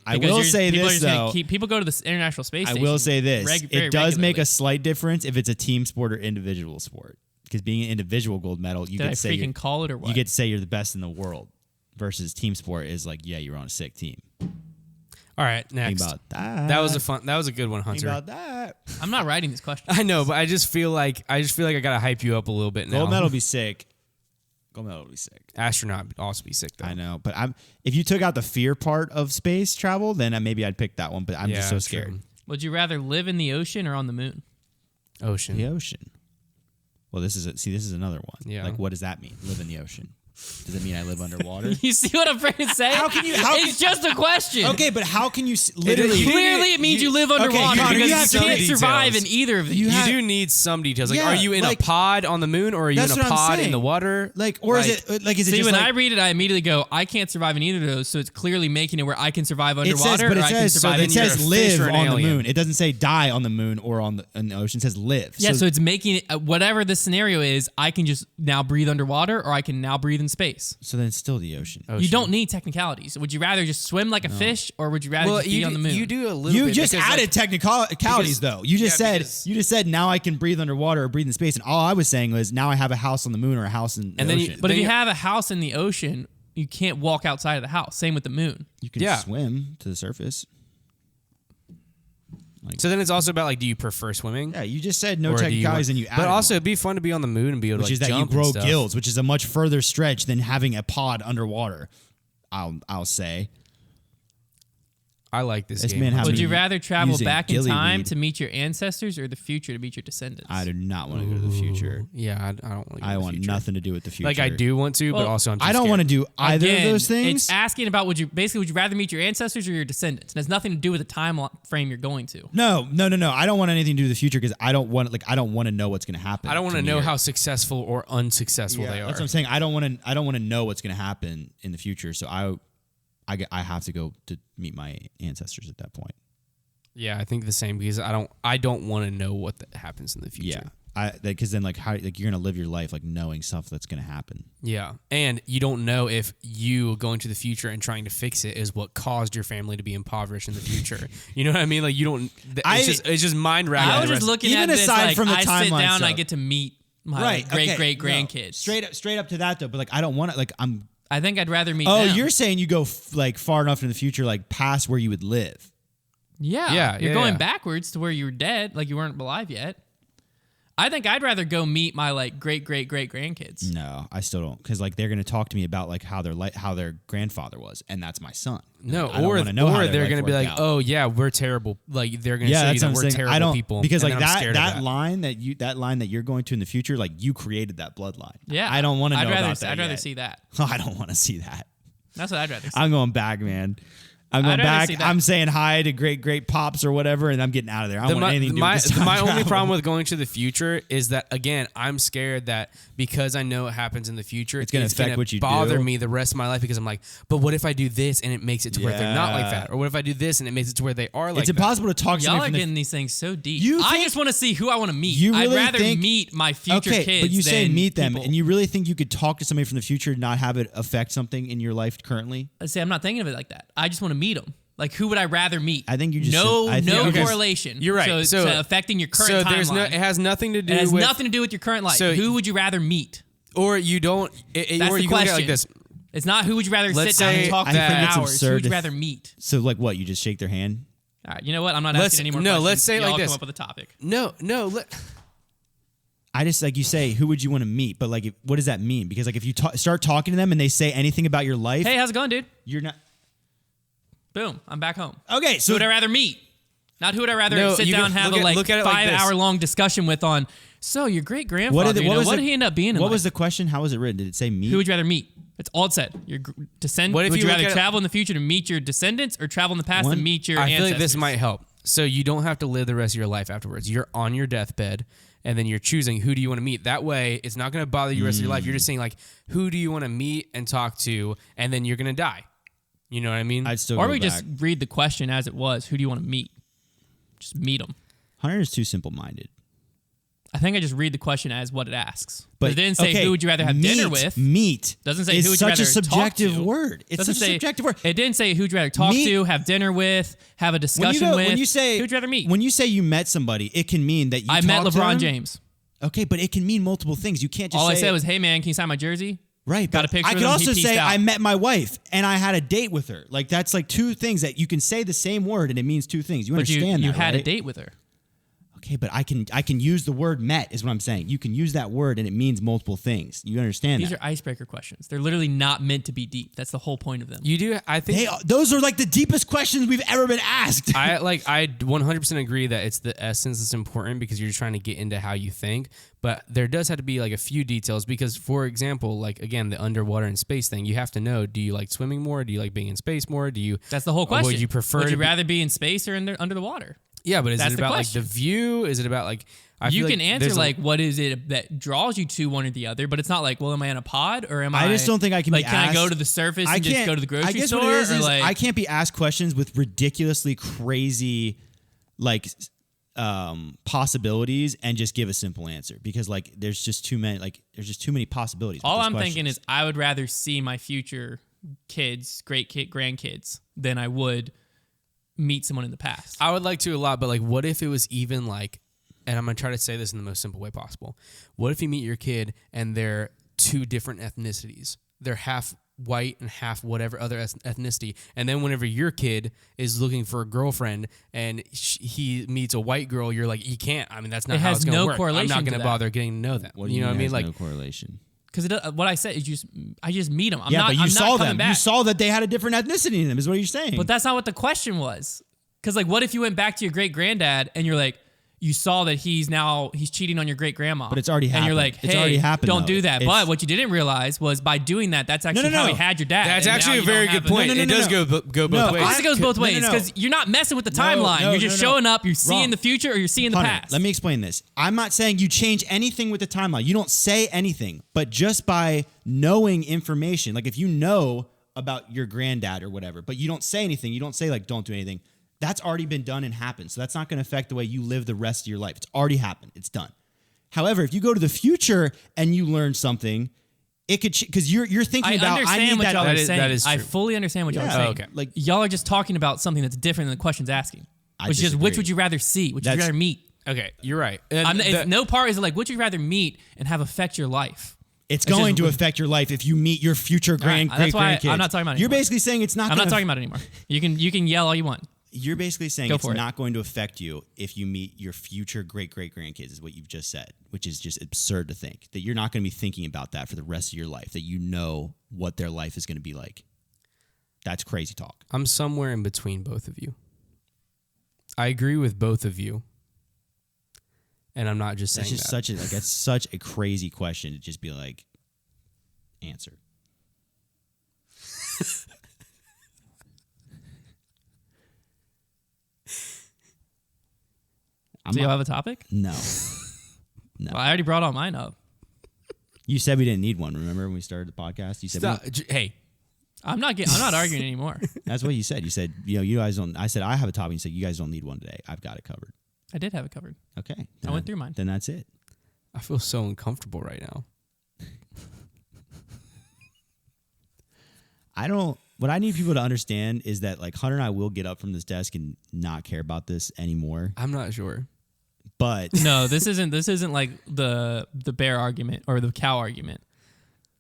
I Because will you're- say people are this just gonna though. people go to the International Space I Station. will say this. very It does make regularly. a slight difference if it's a team sport or individual sport. Because being an individual gold medal, you Did get I to say freaking call it or what? you get to say you're the best in the world. Versus team sport is like, yeah, you're on a sick team. All right, Think next. about that. That was a good one, Think Hunter. about that. I'm not writing this question. I know, but I just feel like I gotta hype you up a little bit now. Gold medal will be sick. Gold medal will be sick. Astronaut would also be sick though. I know, but if you took out the fear part of space travel, then maybe I'd pick that one. But I'm just so true. scared. Would you rather live in the ocean or on the moon? Ocean. The ocean. Well, this is another one. Yeah. Like, what does that mean? Live in the ocean. Does it mean I live underwater? You see what I'm freaking saying? It's just a question. Okay, but how can you literally? Clearly, it means you live underwater Connor, you because have you some can't survive in details. either of these. You have- do need some details. Like, Yeah, are you in like- a pod on the moon, or are you in That's a what I'm pod in saying. the water? Like, or is it like is it See, just when like, I read it, I immediately go, I can't survive in either of those, so it's clearly making it where I can survive it underwater says, but or it I can says so survive it in you're a says fish live or an on the alien. moon. It doesn't say die on the moon or in the ocean. It says live. Yeah, so it's making it, whatever the scenario is, I can just now breathe underwater or I can now breathe in space. so then it's still the ocean. Oh, You don't need technicalities. Would you rather just swim like a fish or would you rather Well, just be on the moon? you do a little. You bit just because, added like, technicalities though. You just yeah, said because- now I can breathe underwater or breathe in space, and all I was saying was now I have a house on the moon or a house in the And then ocean. But if Then you you- have a house in the ocean, you can't walk outside of the house. Same with the moon. you can Yeah. swim to the surface. So then it's also about like, do you prefer swimming? Yeah, you just said no Or do you technicalities, want- and you added But also, one, it'd be fun to be on the moon and be able which to is like that you jump grow and stuff. gills, which is a much further stretch than having a pod underwater. I'll say. I like this This game. man has Would me you rather travel using back in gilly time weed. to meet your ancestors or the future to meet your descendants? I do not want to go to the future. Yeah, I don't want to. I want nothing to do with the future. Like I do want to, but Well, also I'm. I don't want to do either Again, of those things. It's asking about would you rather meet your ancestors or your descendants? And it has nothing to do with the time frame you're going to. No. I don't want anything to do with the future because I don't want to know what's going to happen. I don't want to me know or- how successful or unsuccessful they are. That's what I'm saying. I don't want to know what's going to happen in the future. So I have to go to meet my ancestors at that point. Yeah, I think the same because I don't want to know what happens in the future. Yeah. Because then how you're gonna live your life like knowing stuff that's gonna happen. Yeah, and you don't know if you going to the future and trying to fix it is what caused your family to be impoverished in the future. You know what I mean? Like you don't. It's just mind ragging. I was just looking Even at this aside like from the I sit timeline down and I stuff. get to meet my great grandkids. Straight up to that though. But like I don't want to like I'm. I think I'd rather meet Oh, them. you're saying you go like far enough in the future, like past where you would live. Yeah. You're yeah, going yeah. backwards to where you were dead, like you weren't alive yet. I think I'd rather go meet my like great grandkids. No, I still don't, because like they're gonna talk to me about like how their grandfather was, and that's my son. No, I don't or wanna know how their they're life gonna be worked like, out. oh yeah, we're terrible. Like they're gonna Yeah, say that's that what I'm we're saying. terrible I don't people because and like I'm scared of that line that you're going to in the future, like you created that bloodline. Yeah, I don't want to know about that. I'd rather yet. see that. I don't want to see that. That's what I'd rather see. I'm going back, man. I'm going I'd rather back. see that. I'm saying hi to great pops or whatever, and I'm getting out of there. I don't want anything to do with this time my only travel. problem with going to the future is that, again, I'm scared that because I know what happens in the future, It's gonna affect what you bother do. me the rest of my life because I'm like, but what if I do this and it makes it to where they're not like Yeah. that? Or what if I do this and it makes it to where they are like It's that? impossible to talk to Y'all somebody are from the getting these things so deep. You I think- just want to see who I want to meet. You I'd really rather think- meet my future kids. but you say than meet them, people. and you really think you could talk to somebody from the future and not have it affect something in your life currently? See, I'm not thinking of it like that. I just want to meet them. Like, who would I rather meet? I think you just no I think- no okay. correlation. You're right. So, to affecting your current so there's timeline. it has nothing to do It has with nothing to do with your current life. So- who would you rather meet? or you don't That's or the you can look at it question. like this. It's not who would you rather Let's sit down and say talk to I for think it's hours. Who absurd would you to- rather meet? So like what? You just shake their hand? All right, you know what? I'm not Let's- asking any more no, questions. let's say it Y'all like this. come up with a topic. No. I just like you say, who would you want to meet? But like, what does that mean? Because like, if you start talking to them and they say anything about your life, Hey, how's it going, dude? you're not Boom, I'm back home. okay. Who So would I rather meet? Not who would I rather No, sit you down can and have look a at- look at it like this. 5 hour long discussion with on. So your great grandfather, what did he end up being? In What life? was the question? How was it written? Did it say meet? Who would you rather meet? That's all it said. Your descendants. What if Would you you look rather at it- travel in the future to meet your descendants or travel in the past to One- meet your I ancestors? feel like this might help. So you don't have to live the rest of your life afterwards. You're on your deathbed, and then you're choosing who do you want to meet. That way, it's not going to bother you the rest of your life. You're just saying like, who do you want to meet and talk to, and then you're going to die. You know what I mean? I'd still Or go we back. just read the question as it was. Who do you want to meet? Just meet them. Hunter is too simple-minded. I think I just read the question as what it asks. But it didn't say okay, who would you rather have dinner with. Meet Doesn't say is who would you such rather a subjective talk to. word. It's Doesn't such a say- subjective word. It didn't say who'd you rather talk Meet- to, have dinner with, have a discussion with. when you say who'd you rather meet? when you say you met somebody, it can mean that you I met talked to LeBron them. James. Okay, but it can mean multiple things. You can't just All I say said was, "Hey man, can you sign my jersey?" right. got but a picture I of could him, also he peaced say out. I met my wife and I had a date with her. Like that's like two things that you can say the same word and it means two things. You But understand you that, had right? a date with her. Okay, but I can use the word met is what I'm saying. You can use that word and it means multiple things. You understand These that? are icebreaker questions. They're literally not meant to be deep. That's the whole point of them. you do. I think Those are like the deepest questions we've ever been asked. I 100% agree that it's the essence that's important because you're just trying to get into how you think. But there does have to be like a few details because, for example, like again, the underwater and space thing, you have to know: do you like swimming more? Do you like being in space more? Do you? That's the whole or question. Would you prefer? Would to you be- rather be in space or under the water? Yeah, but is That's it the about like question. the view? Is it about like? I You feel can like answer there's a- like, what is it that draws you to one or the other? But it's not like, well, am I in a pod or am I? I just don't think I can like. be Can I go asked- to the surface I and just can't- go to the grocery I guess store? what it is, or like, I can't be asked questions with ridiculously crazy, like, possibilities and just give a simple answer because like there's just too many possibilities. with all those I'm thinking questions. is I would rather see my future kids, grandkids, than I would meet someone in the past. I would like to a lot, but like, what if it was even like, and I'm gonna try to say this in the most simple way possible. What if you meet your kid and they're two different ethnicities? They're half white and half whatever other ethnicity, and then whenever your kid is looking for a girlfriend and he meets a white girl, you're like, you can't. I mean, that's not It how has it's gonna no work. I'm correlation not to gonna that. bother getting to know them. What do You know what I mean? has Like, no correlation. Because what I said is I just meet them. But you I'm saw not coming them. back. You saw that they had a different ethnicity in them. Is what you're saying. But that's not what the question was. Because like, what if you went back to your great granddad and you're like, you saw that he's cheating on your great grandma. But it's already And you're happened. like, It's hey, already happened, don't though. do that. It's- But what you didn't realize was by doing that, that's actually no. how he had your dad. that's And now actually a you very don't good have point. No, no, It no, does no. go both No, Of ways. course it goes both No, no, ways no. because you're not messing with the No, timeline. no, You're just no, no. showing up. You're seeing Wrong. the future or you're seeing the Hunter, past. let me explain this. I'm not saying you change anything with the timeline. You don't say anything, but just by knowing information, like if you know about your granddad or whatever, but you don't say anything, you don't say like, don't do anything. That's already been done and happened. So that's not going to affect the way you live the rest of your life. It's already happened. It's done. However, if you go to the future and you learn something, it could because you're thinking I about I understand need what that. y'all are That is- saying. that is I true. fully understand what y'all Yeah. are saying. Oh, okay. Like Y'all are just talking about something that's different than the question's asking. I Which is which disagree. would you rather see? Which would you That's- rather meet? Okay, you're right. No part is like, would you rather meet and have affect your life? it's just- going to affect your life if you meet your future right, great that's why grandkids. I'm not talking about it You're anymore. basically saying it's not. I'm not gonna talking about it anymore. You can yell all you want. you're basically saying Go it's for it. not going to affect you if you meet your future great-great-grandkids is what you've just said, which is just absurd to think. That you're not going to be thinking about that for the rest of your life, that you know what their life is going to be like. That's crazy talk. I'm somewhere in between both of you. I agree with both of you. And I'm not just saying That's just that's such a crazy question to just be like, answer. Do you have a topic? No. No. Well, I already brought all mine up. You said we didn't need one. Remember when we started the podcast? You said Stop. Hey, I'm not arguing anymore. that's what you said. You said, you guys don't. I said I have a topic. You said you guys don't need one today. I've got it covered. I did have it covered. Okay. I went through mine. Then that's it. I feel so uncomfortable right now. What I need people to understand is that like Hunter and I will get up from this desk and not care about this anymore. I'm not sure. But No, this isn't like the bear argument or the cow argument.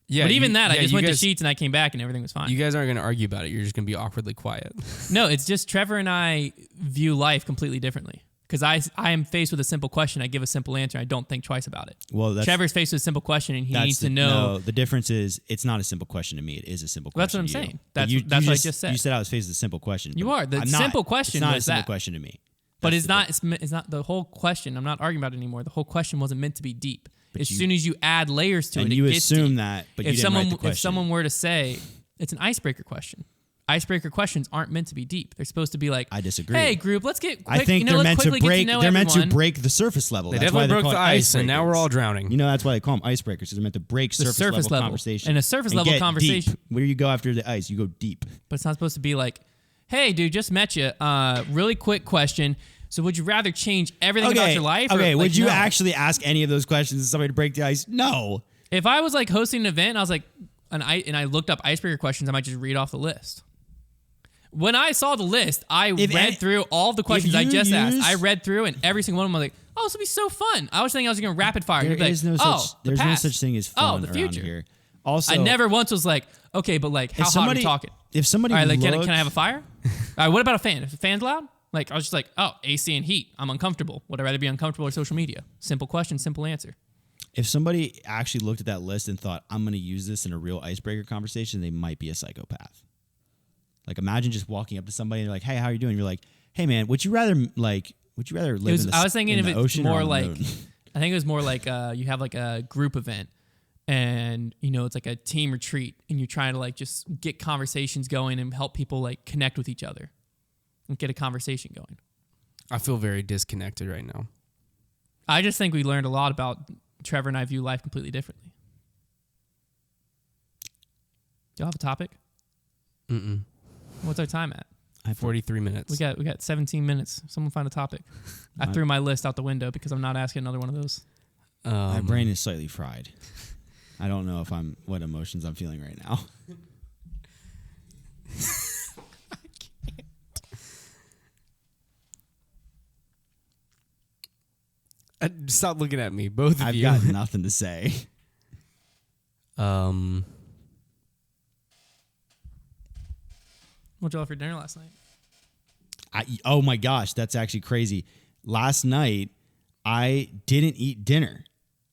Yeah, But even that, I just went to guys, Sheets and I came back and everything was fine. You guys aren't going to argue about it. You're just going to be awkwardly quiet. No, it's just Trevor and I view life completely differently. Because I am faced with a simple question, I give a simple answer, I don't think twice about it. well, Trevor's faced with a simple question and he needs to know. No, the difference is it's not a simple question to me. It is a simple Well, that's question. what I'm to you. saying. But That's what I just said. You said I was faced with a simple question. You but are. The I'm not. simple question It's not a was simple that. question to me. But That's it's not. It's not the whole question. I'm not arguing about it anymore. The whole question wasn't meant to be deep. As you- soon as you add layers to And it, you it gets assume deep. that, but you if didn't someone write the question. if someone were to say it's an icebreaker question, icebreaker questions aren't meant to be deep. They're supposed to be like, I disagree. Hey, group, let's get. Quick, I think let's they're meant to quickly get break. know They're meant to everyone. break the surface level. They That's why definitely broke call the it ice, and now we're all drowning. You know that's why they call them icebreakers. Because they're meant to break The surface level conversation. and a surface level get conversation. Deep. Where do you go after the ice? You go deep. But it's not supposed to be like, hey, dude, just met you. Really quick question. So would you rather change everything about your life? Okay. Or, Would you no? actually ask any of those questions to somebody to break the ice? No. If I was like hosting an event and I was like, and I looked up icebreaker questions, I might just read off the list. When I saw the list, I read through all the questions I just asked. I read through and every single one of them, I was like, oh, this will be so fun. I was thinking I was going to rapid fire. You'd be There's like, no oh, such. the There's no past. such thing as fun Oh, the around future. here. Also, I never once was like, okay, but like, how hot are we talking? If somebody All right, like, looked, can I have a fire? All right, what about a fan? If the fan's loud? Like, I was just like, oh, AC and heat. I'm uncomfortable. Would I rather be uncomfortable or social media? Simple question, simple answer. if somebody actually looked at that list and thought, I'm going to use this in a real icebreaker conversation, they might be a psychopath. Like, imagine just walking up to somebody and you're like, hey, how are you doing? You're like, hey, man, would you rather live in the I was thinking in if the it's ocean or more on the like, moon? I think it was more like you have like a group event and, you know, it's like a team retreat and you're trying to like just get conversations going and help people like connect with each other and get a conversation going. I feel very disconnected right now. I just think we learned a lot about Trevor and I view life completely differently. Do you have a topic? Mm-mm. What's our time at? 43 minutes. We got 17 minutes. Someone find a topic. I threw my list out the window because I'm not asking another one of those. My brain is slightly fried. I don't know what emotions I'm feeling right now. Stop looking at me, both of I've you. got nothing to say. What'd you have for dinner last night? Oh my gosh, that's actually crazy. Last night, I didn't eat dinner.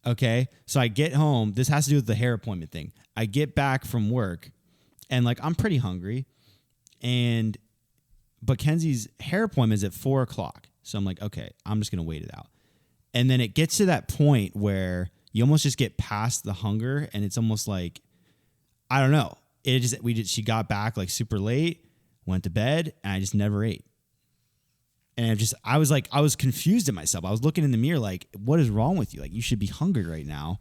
Okay. So I get home. This has to do with the hair appointment thing. I get back from work and like, I'm pretty hungry. But Kenzie's hair appointment is at 4:00. So I'm like, okay, I'm just going to wait it out. And then it gets to that point where you almost just get past the hunger. And it's almost like, I don't know. She got back like super late, went to bed, and I just never ate. And I was confused at myself. I was looking in the mirror like, what is wrong with you? Like, you should be hungry right now.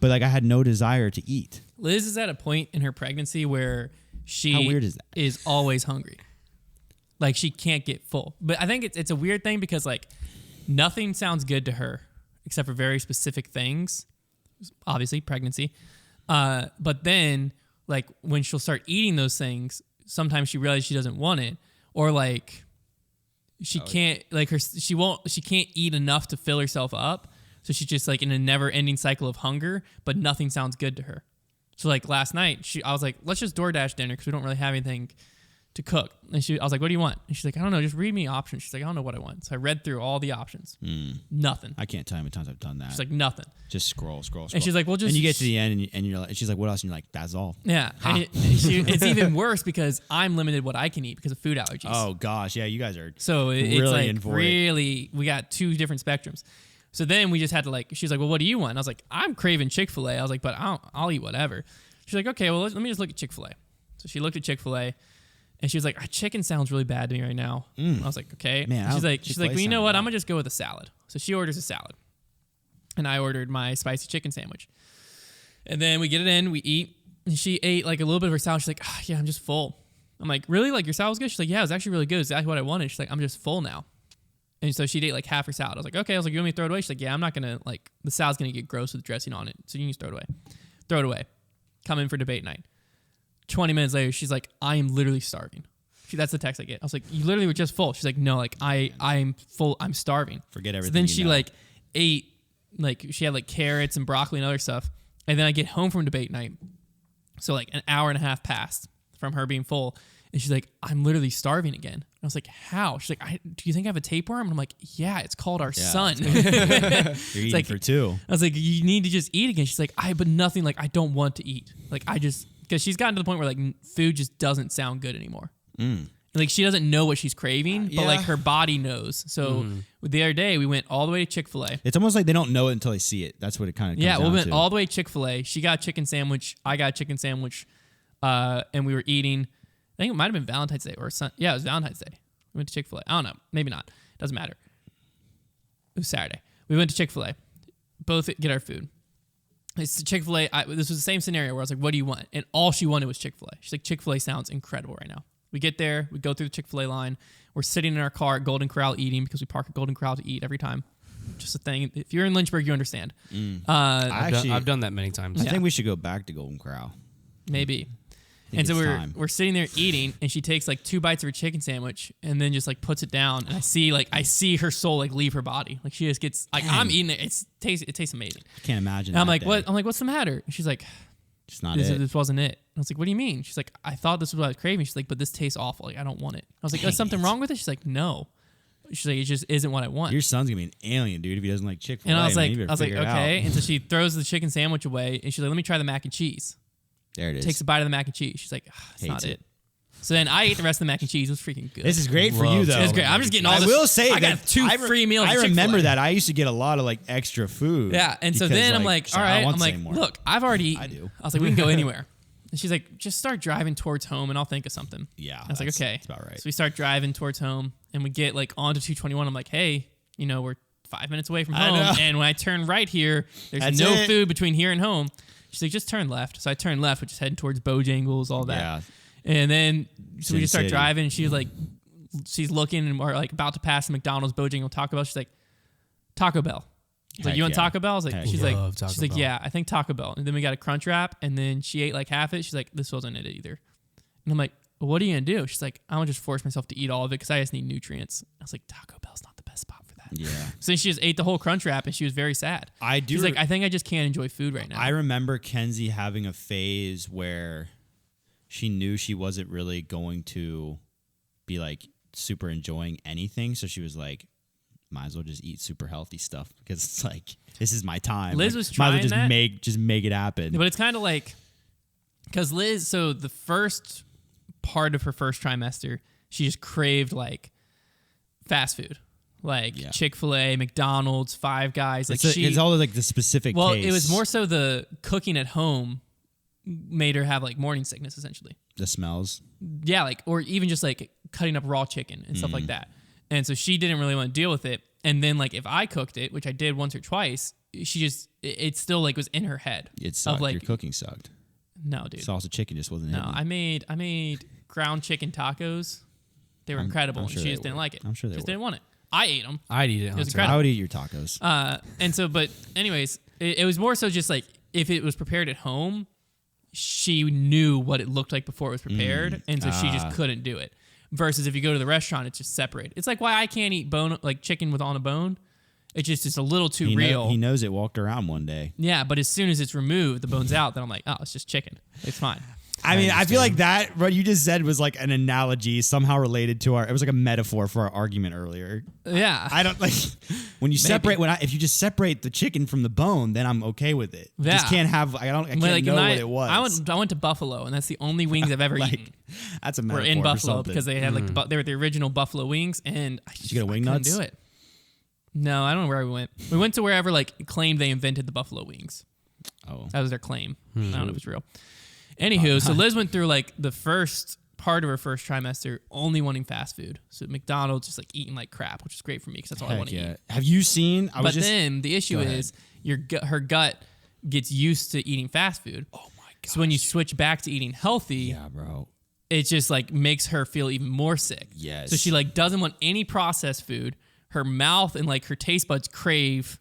But like, I had no desire to eat. Liz is at a point in her pregnancy where she How weird is that? is always hungry. Like, she can't get full. But I think it's a weird thing because like nothing sounds good to her except for very specific things. Obviously, pregnancy. But then like when she'll start eating those things, sometimes she realizes she doesn't want it, or like she can't eat enough to fill herself up. So she's just like in a never ending cycle of hunger, but nothing sounds good to her. So like last night, I was like, let's just DoorDash dinner because we don't really have anything to cook. And I was like, what do you want? And she's like, I don't know. Just read me options. She's like, I don't know what I want. So I read through all the options. Nothing. I can't tell you how many times I've done that. She's like, nothing. Just scroll. And she's like, well, just. And you get to the end and you're like, and she's like, what else? And you're like, that's all. Yeah. And it's even worse because I'm limited what I can eat because of food allergies. Oh gosh, yeah, you guys are. So really it's like in for really, we got two different spectrums. So then we just had to like, she's like, well, what do you want? And I was like, I'm craving Chick-fil-A. I was like, but I'll eat whatever. She's like, okay, well, let me just look at Chick-fil-A. So she looked at Chick-fil-A. And she was like, chicken sounds really bad to me right now. I was like, okay. Man, she's like, well, you know what? bad. I'm gonna just go with a salad. So she orders a salad, and I ordered my spicy chicken sandwich. And then we get it in, we eat, and she ate like a little bit of her salad. She's like, yeah, I'm just full. I'm like, really? Like your salad was good? She's like, yeah, it was actually really good. It's exactly what I wanted. She's like, I'm just full now. And so she ate like half her salad. I was like, okay. I was like, you want me to throw it away? She's like, yeah, I'm not gonna like the salad's gonna get gross with dressing on it, so you can just throw it away. Throw it away. Come in for debate night. 20 minutes later, she's like, I am literally starving. That's the text I get. I was like, you literally were just full. She's like, no, like I'm full. I'm starving. Forget everything. So then you she know. like ate, like she had like carrots and broccoli and other stuff. And then I get home from debate night. So like an hour and a half passed from her being full. And she's like, I'm literally starving again. And I was like, how? She's like, do you think I have a tapeworm? And I'm like, yeah, it's called our son. You're eating like, for two. I was like, you need to just eat again. She's like, but nothing. Like I don't want to eat. Like I just, because she's gotten to the point where like food just doesn't sound good anymore. Like she doesn't know what she's craving, but like her body knows. So the other day we went all the way to Chick-fil-A. It's almost like they don't know it until they see it. That's what it kind of comes Yeah, we down went to. all the way to Chick-fil-A. She got a chicken sandwich. I got a chicken sandwich. And we were eating. I think it might have been Valentine's Day or yeah, it was Valentine's Day. We went to Chick-fil-A. I don't know. Maybe not. Doesn't matter. It was Saturday. We went to Chick-fil-A. Both get our food. It's Chick-fil-A. This was the same scenario where I was like, what do you want? And all she wanted was Chick-fil-A. She's like, Chick-fil-A sounds incredible right now. We get there. We go through the Chick-fil-A line. We're sitting in our car at Golden Corral eating because we park at Golden Corral to eat every time. Just a thing. If you're in Lynchburg, you understand. I've done that many times. I think we should go back to Golden Corral. Maybe. think And so it's we're sitting there eating, and she takes like 2 bites of her chicken sandwich, and then just like puts it down. And I see her soul like leave her body. Like she just gets like, I'm eating it. It tastes amazing. I can't imagine. And I'm that like, day. what? What's the matter? And she's like, Just not this, it. this wasn't it. And I was like, what do you mean? She's like, I thought this was what I was craving. She's like, but this tastes awful. Like I don't want it. I was like, is something wrong with it? She's like, no. She's like, it just isn't what I want. Your son's gonna be an alien, dude, if he doesn't like Chick-fil-A. And I was like, okay. okay. And so she throws the chicken sandwich away, and she's like, let me try the mac and cheese. There it is. Takes a bite of the mac and cheese. She's like, it's not it. So then I ate the rest of the mac and cheese. It was freaking good. This is great for you, though. It's great. I'm just getting all this. I will say I that got 2 free meals. I at remember Chick-fil-A. that. I used to get a lot of like extra food. Yeah, and so because, then I'm like, so all I right. don't want I'm to say like, more. look, I've already eaten. I do. I was like, we can go anywhere. And she's like, just start driving towards home, and I'll think of something. Yeah, I was like, okay, that's about right. So we start driving towards home, and we get like onto 221. I'm like, hey, we're 5 minutes away from I home, know. and when I turn right here, there's That's no it. food between here and home. She's like, just turn left. So I turn left, which is heading towards Bojangles, all that. Yeah. And then so we just start City. driving, and she's like, she's looking, and we're like about to pass the McDonald's, Bojangles, Taco Bell. She's like, Taco Bell. I was like, Heck you want yeah. Taco Bell? I was like, Heck she's yeah. like, Love Taco she's like, Bell. yeah, I think Taco Bell. And then we got a Crunch Wrap, and then she ate like half it. She's like, this wasn't it either. And I'm like, well, what are you gonna do? She's like, I don't just force myself to eat all of it because I just need nutrients. I was like, Taco Bell's not the best spot for that. Yeah. So then she just ate the whole Crunch Wrap, and she was very sad. I do. She's like, I think I just can't enjoy food right now. I remember Kenzie having a phase where she knew she wasn't really going to be like super enjoying anything, so she was like, might as well just eat super healthy stuff because it's like, this is my time. Liz like, was might as well trying that. just make it happen. But it's kind of like, because Liz, so the first part of her first trimester, she just craved like fast food, like Yeah. Chick-fil-A, McDonald's, Five Guys. Like it's all like the specific. well, case. it was more so the cooking at home made her have like morning sickness essentially. the smells. Yeah, like, or even just like cutting up raw chicken and stuff like that. And so she didn't really want to deal with it. And then like if I cooked it, which I did once or twice, she just it still like was in her head. It sucked. Like, Your cooking sucked. no, dude. Salsa chicken just wasn't. No, hitting. I made ground chicken tacos. They were incredible. I'm and sure she they just didn't were. like it. I'm sure they just were. didn't want it. I ate them. I'd eat it. was Hunter. incredible. I would eat your tacos. And so, but anyways, it was more so just like if it was prepared at home, she knew what it looked like before it was prepared, and so she just couldn't do it. Versus if you go to the restaurant, it's just separated. It's like why I can't eat bone like chicken with on a bone. It's a little too real. He knows it. Walked around one day. Yeah, but as soon as it's removed, the bone's out. Then I'm like, oh, it's just chicken. It's fine. I mean, I feel like that what you just said was like an analogy somehow related to it was like a metaphor for our argument earlier. Yeah. I don't like when you separate if you just separate the chicken from the bone, then I'm okay with it. Yeah. Just can't have I can't know what it was. I went to Buffalo, and that's the only wings I've ever eaten. That's a We're metaphor. in for Buffalo something. because they had like they were the original Buffalo wings, and Did you get a wing nuts? Do it. No, I don't know where we went. We went to wherever like claimed they invented the buffalo wings. Oh, That was their claim. I don't know if it's real. Anywho, so Liz went through like the first part of her first trimester only wanting fast food. So McDonald's just like eating like crap, which is great for me because that's all I want to eat. Have you seen? Then the issue is her gut gets used to eating fast food. Oh my god! So when you switch back to eating healthy, yeah, bro, it just like makes her feel even more sick. Yes. So she like doesn't want any processed food. Her mouth and like her taste buds crave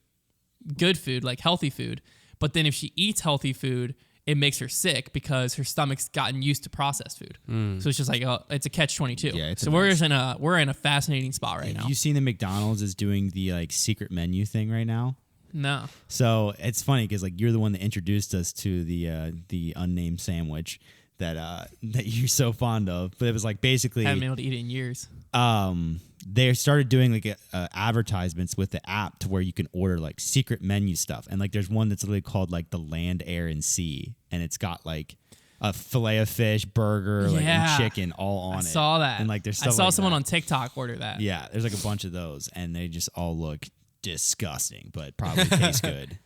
good food, like healthy food. But then if she eats healthy food, it makes her sick because her stomach's gotten used to processed food. So it's just like it's a catch-22. Yeah, so we're in a fascinating spot right now. Have you seen the McDonald's is doing the like secret menu thing right now? No. So it's funny because like you're the one that introduced us to the unnamed sandwich that you're so fond of. But it was like basically I haven't been able to eat it in years. they started doing like advertisements with the app to where you can order like secret menu stuff, and like there's one that's literally called like the Land, Air, and Sea, and it's got like a fillet of fish, burger, like and chicken all on it. I saw that. And like there's I saw like someone that. on TikTok order that. Yeah, there's like a bunch of those, and they just all look disgusting, but probably taste good.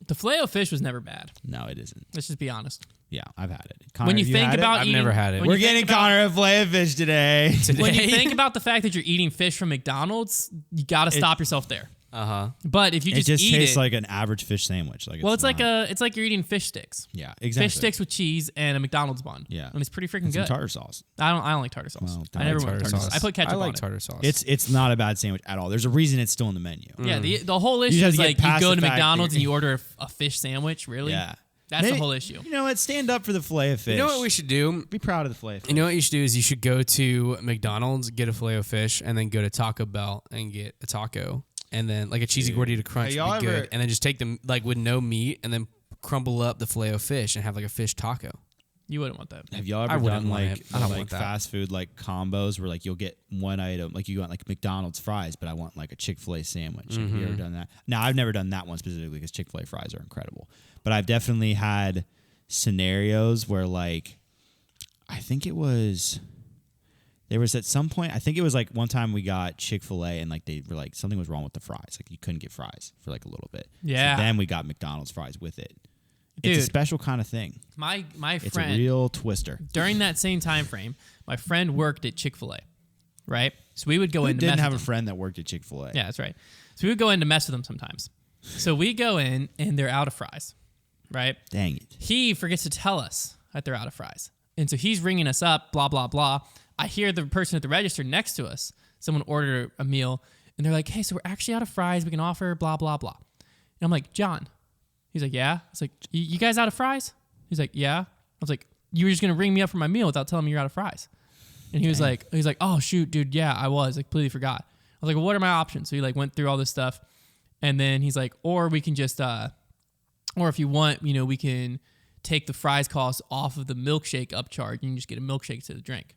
The filet-o-fish was never bad. No, it isn't. Let's just be honest. Yeah, I've had it. Connor, When you think about I've eating, never had it. when we're you think getting about- Connor a fillet of fish today. When you think about the fact that you're eating fish from McDonald's, you got to stop yourself there. But if you It just just eat tastes it, like an average fish sandwich. Like well, it's not- like you're eating fish sticks. yeah, exactly. Fish sticks with cheese and a McDonald's bun. Yeah. and it's pretty freaking and some good. tartar sauce. I don't like tartar sauce. Well, I never like want tartar tartar sauce. sauce. I put ketchup I like on it. tartar sauce. It's not a bad sandwich at all. There's a reason it's still in the menu. Yeah, the whole issue have is to get like you past go the to fact McDonald's that- and you order a fish sandwich. Really? Yeah. That's Maybe- the whole issue. You know what? Stand up for the fillet of fish. You know what we should do? Be proud of the fillet of fish. You know what you should do is you should go to McDonald's, get a filet of fish, and then go to Taco Bell and get a taco, and then like a cheesy gordita crunch Hey, y'all would be ever- good, and then just take them like with no meat, and then crumble up the filet of fish and have like a fish taco. You wouldn't want that. Have y'all I ever wouldn't done want like it. I don't like want that. fast food like combos where like you'll get one item, like you want like McDonald's fries, but I want like a Chick-fil-A sandwich. Have you ever done that? Now I've never done that one specifically because Chick-fil-A fries are incredible, but I've definitely had scenarios where like I think it was there was at some point I think it was like one time we got Chick-fil-A and like they were like something was wrong with the fries, like you couldn't get fries for like a little bit. Yeah. So then we got McDonald's fries with it. Dude, It's a special kind of thing. My It's friend a real twister. during that same time frame, my friend worked at Chick-fil-A, right? So we would go I in to didn't mess have a with them. friend that worked at Chick-fil-A. Yeah, that's right. So we would go in to mess with them sometimes. So we go in and they're out of fries, right? Dang it. He forgets to tell us that they're out of fries. And so he's ringing us up, blah, blah, blah. I hear the person at the register next to us, someone ordered a meal, and they're like, hey, so we're actually out of fries. We can offer blah, blah, blah. And I'm like, John. He's like, yeah. I was like, you guys out of fries? He's like, yeah. I was like, you were just going to ring me up for my meal without telling me you're out of fries. And he was like, oh, shoot, dude. Yeah, I was. I completely forgot. I was like, well, what are my options? So he like went through all this stuff. And then he's like, or we can just, or if you want, you know, we can take the fries cost off of the milkshake upcharge and you can just get a milkshake to the drink.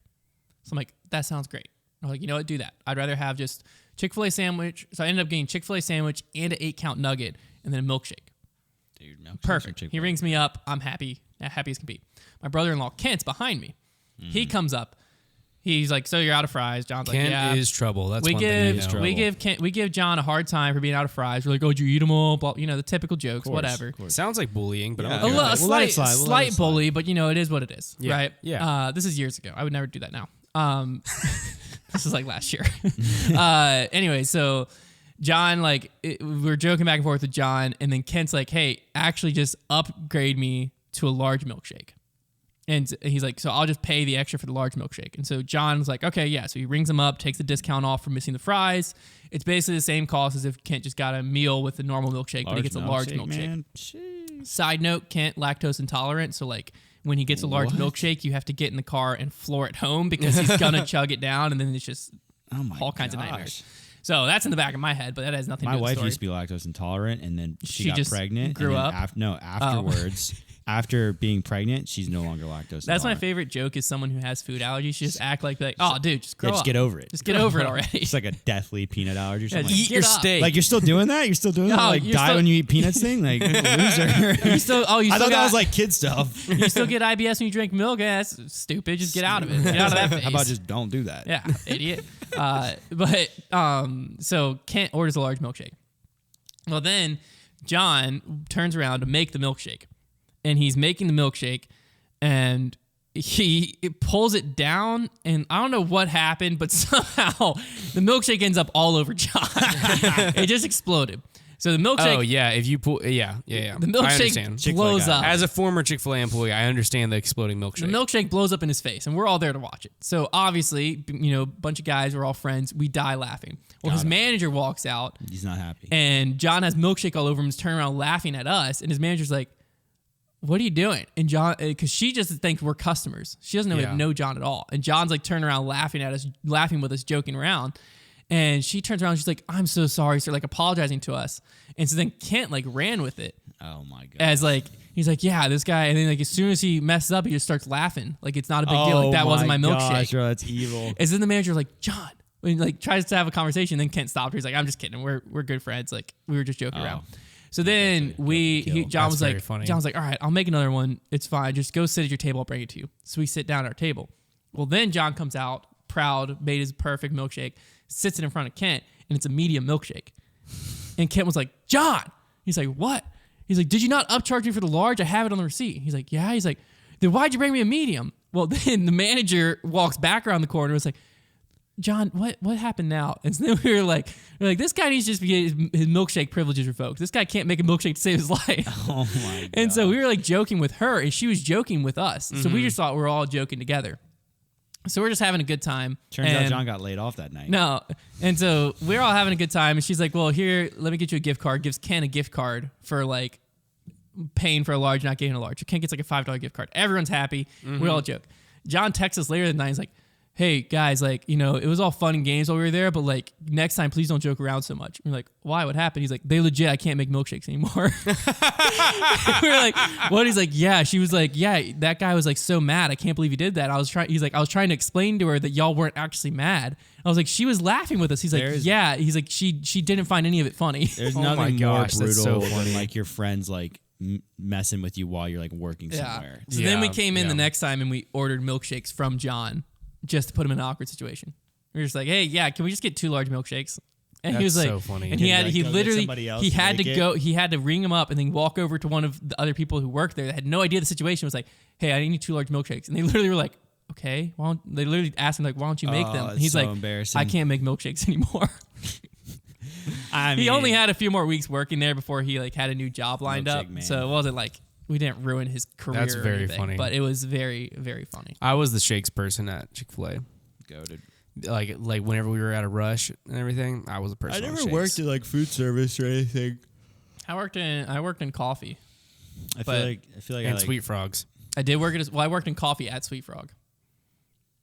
So I'm like, that sounds great. I'm like, you know what? Do that. I'd rather have just Chick-fil-A sandwich. So I ended up getting Chick-fil-A sandwich and an 8-count nugget and then a milkshake. Dude, Perfect. He rings me up. I'm happy. Happy as can be. My brother-in-law, Kent's behind me. He comes up. He's like, so you're out of fries. John's like, Kent yeah. is trouble. That's we one thing I give know. we give John a hard time for being out of fries. We're like, oh, did you eat them all? Blah, you know, the typical jokes, whatever. Sounds like bullying, but Yeah. I'm A, okay little, with a it. We'll let it slight, slide. We'll let it slight slide. bully, but you know, it is what it is, Yeah. right? Yeah. This is years ago. I would never do that now. This is like last year. Anyway, so John, like, we're joking back and forth with John, and then Kent's like, hey, actually just upgrade me to a large milkshake. And he's like, so I'll just pay the extra for the large milkshake. And so John's like, okay, yeah. So he rings him up, takes the discount off for missing the fries. It's basically the same cost as if Kent just got a meal with a normal milkshake, but he gets a large milkshake. Man. Jeez. Side note, Kent lactose intolerant, so like when he gets a large milkshake, you have to get in the car and floor it home because he's gonna chug it down, and then it's just all kinds of nightmares. So that's in the back of my head, but that has nothing to My do with the wife story. used to be lactose intolerant, and then she got just pregnant. grew and then up? afterwards, after being pregnant, she's no longer lactose That's my intolerant. favorite joke is someone who has food allergies. She just act like, oh, dude, just grow Yeah, just up. get over it. Just get over it already. It's like a deathly peanut allergy or Yeah, something. just Eat your get up. steak. Like you're still doing that? You're still doing No, that? Like you're die still- when you eat peanuts thing? Like loser. You still, I still thought that got, was like kid stuff. you still get IBS when you drink milk. Yeah, that's stupid. Just get out of it. Get out of that phase. How about just don't do that? Yeah, idiot. So Kent orders a large milkshake. Well, then John turns around to make the milkshake, and he's making the milkshake, and he pulls it down, and I don't know what happened, but somehow the milkshake ends up all over John. It just exploded. So the milkshake. Oh yeah, if you pull, yeah. The I milkshake understand. blows guy. up. As a former Chick-fil-A employee, I understand the exploding milkshake. The milkshake blows up in his face, and we're all there to watch it. So obviously, a bunch of guys, we're all friends. We die laughing. Well, his manager walks out, He's not happy. and John has milkshake all over him. He's turning around laughing at us, and his manager's like, "What are you doing?" And John, because she just thinks we're customers. She doesn't know John at all. And John's like turning around laughing at us, laughing with us, joking around. And she turns around, and she's like, "I'm so sorry," sir, like apologizing to us. And so then Kent like ran with it. Oh my god. As like he's like, yeah, this guy, and then like as soon as he messes up, he just starts laughing, like it's not a big deal, like that wasn't my milkshake. Gosh, bro, that's evil. And then the manager was like, John, and like tries to have a conversation, and then Kent stopped her. He's like, I'm just kidding, we're good friends, like we were just joking around. So then John That's was very like, funny. John's like, all right, I'll make another one. It's fine. Just go sit at your table. I'll bring it to you. So we sit down at our table. Well, then John comes out, proud, made his perfect milkshake, sits it in front of Kent, and it's a medium milkshake. And Kent was like, John. He's like, what? He's like, did you not upcharge me for the large? I have it on the receipt. He's like, yeah. He's like, then why'd you bring me a medium? Well, then the manager walks back around the corner and was like, John, what happened now? And so then we were like, this guy needs to just get his milkshake privileges revoked. This guy can't make a milkshake to save his life. Oh my god. And so we were like joking with her, and she was joking with us. So we just thought we were all joking together. So we're just having a good time. Turns out John got laid off that night. No. And so we're all having a good time. And she's like, well, here, let me get you a gift card. Gives Ken a gift card for like paying for a large, not getting a large. Ken gets like a $5 gift card. Everyone's happy. We all joke. John texts us later that night. He's like, hey, guys, like, it was all fun and games while we were there, but like next time, please don't joke around so much. We're like, why? What happened? He's like, they legit, I can't make milkshakes anymore. We were like, what? He's like, yeah. She was like, yeah, that guy was like so mad. I can't believe he did that. He's like, I was trying to explain to her that y'all weren't actually mad. I was like, she was laughing with us. He's like, yeah. He's like, she didn't find any of it funny. There's Oh my nothing gosh, more that's brutal so funny. than like your friends like messing with you while you're like working somewhere. So then we Yeah, came in the yeah. next time and we ordered milkshakes from John just to put him in an awkward situation. We were just like, hey, yeah, can we just get 2 large milkshakes? And he That's was like, so funny. And Can he you, had, like, he go get literally, somebody else he to had to make go, it? he had to ring him up and then walk over to one of the other people who worked there that had no idea the situation. Was like, hey, I need 2 large milkshakes. And they literally were like, okay, they literally asked him like, why don't you make them? And it's he's so like, embarrassing. I can't make milkshakes anymore. I He mean, only had a few more weeks working there before he like had a new job lined Milkshake up. man. So it wasn't like we didn't ruin his career. That's or very anything, funny. but it was very, very funny. I was the shakes person at Chick-fil-A. goated. Like whenever we were at a rush and everything, I was a person. I on never shakes. worked in like food service or anything. I worked in coffee. I But- feel like and I like, Sweet Frogs. I did work I worked in coffee at Sweet Frog.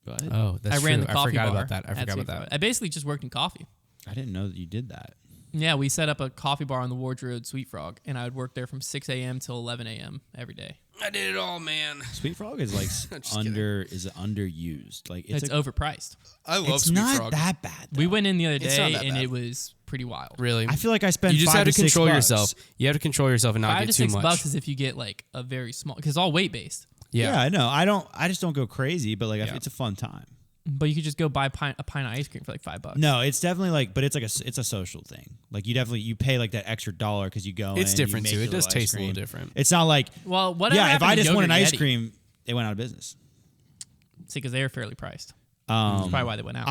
What? Oh, that's I ran true. the coffee I forgot bar about that. I at forgot Sweet about Frog. that. I basically just worked in coffee. I didn't know that you did that. Yeah, we set up a coffee bar on the Ward Road Sweet Frog, and I would work there from 6 a.m. till 11 a.m. every day. I did it all, man. Sweet Frog is like Just kidding. underused. Like It's like, overpriced. I love it's Sweet not Frog. that bad. We went in the other It's day, not that and bad. it was pretty wild. Really? I feel like I spent. You just $5 have to to $6 control bucks. yourself. You have to control yourself and not $5 get to too much. $6 is if you get like a very small, because it's all weight based. Yeah, I know. I just don't go crazy, but like Yeah. it's a fun time. But you could just go buy a pint of ice cream for like $5. No, it's definitely like, but it's like it's a social thing. Like you pay like that extra $1 because you go. It's in, you different make too. your It does little ice taste a little cream. different. It's not like Well, whatever. yeah. If I happened to just want an Yogurt ice Yeti? cream, they went out of business. See, because they're fairly priced. That's probably why they went out.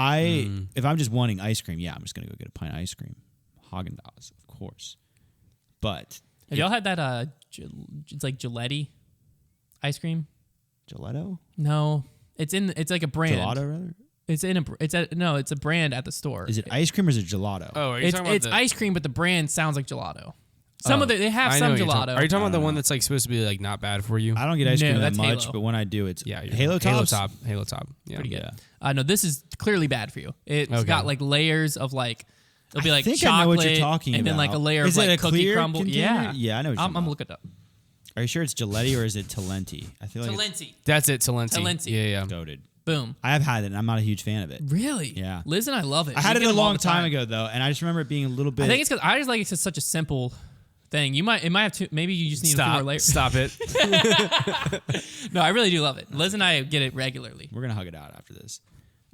If I'm just wanting ice cream, yeah, I'm just gonna go get a pint of ice cream, Haagen-Dazs, of course. But Have y'all had that? It's like Gelato ice cream. gelato, No, it's like a brand. gelato rather. It's a brand at the store. Is it ice cream or is it gelato? Oh, are you It's talking about the, ice cream, but the brand sounds like gelato. Some Oh, of they have I know some what you're talking- gelato. Are you talking about the one that's like supposed to be like not bad for you? I don't get ice No, cream that that's much, Halo. but when I do, it's Yeah, Halo Tops. Halo Top. Yeah. Pretty good. Yeah. No, this is clearly bad for you. It's Okay. got like layers of like it'll be I like think chocolate, I know what you're talking and about. then like a layer Is of it like a cookie clear crumble. container? Yeah, Yeah, I know what you're I'm talking looking it up. Are you sure it's Gelato or is it Talenti? I feel like Talenti. That's it, Talenti. Talenti. Yeah. it's goated. Boom. I have had it, and I'm not a huge fan of it. Really? Yeah. Liz and I love it. I had We it get a them all long the time ago, though, and I just remember it being a little bit. I think it's because I just like it's just such a simple thing. It might have to. Maybe you just need a few more layers. Stop it. No, I really do love it. Liz and I get it regularly. We're gonna hug it out after this.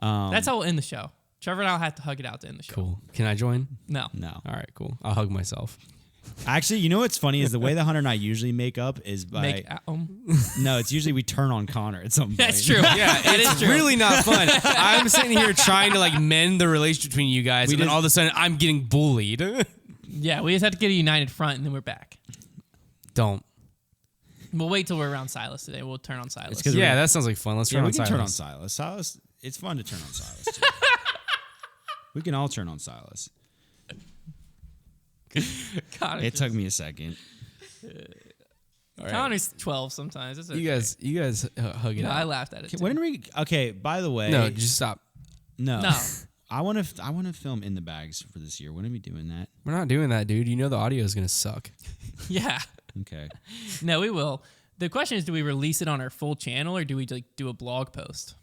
That's how we'll end the show. Trevor and I'll have to hug it out to end the show. Cool. Can I join? No. No. All right, cool. I'll hug myself. Actually, you know what's funny is the way that Hunter and I usually make up is by no, it's usually we turn on Connor at some point. That's true. Yeah, That is it's true. really not fun. I'm sitting here trying to like mend the relationship between you guys, and then all of a sudden I'm getting bullied. Yeah, we just have to get a united front, and then we're back. Don't. We'll wait till we're around Silas today. We'll turn on Silas. It's 'cause Yeah, that sounds like fun. Let's Yeah, turn we on can Silas. turn on Silas. Silas, it's fun to turn on Silas. Too. We can all turn on Silas. It took me a second. Connor's 12 sometimes. It's okay. You guys hug it No, out. I laughed at it. Too. When are we? Okay. By the way, No, just stop. no. No. I want to film in the bags for this year. When are we doing that? We're not doing that, dude. You know the audio is gonna suck. Yeah. Okay. No, we will. The question is, do we release it on our full channel or do we like do a blog post?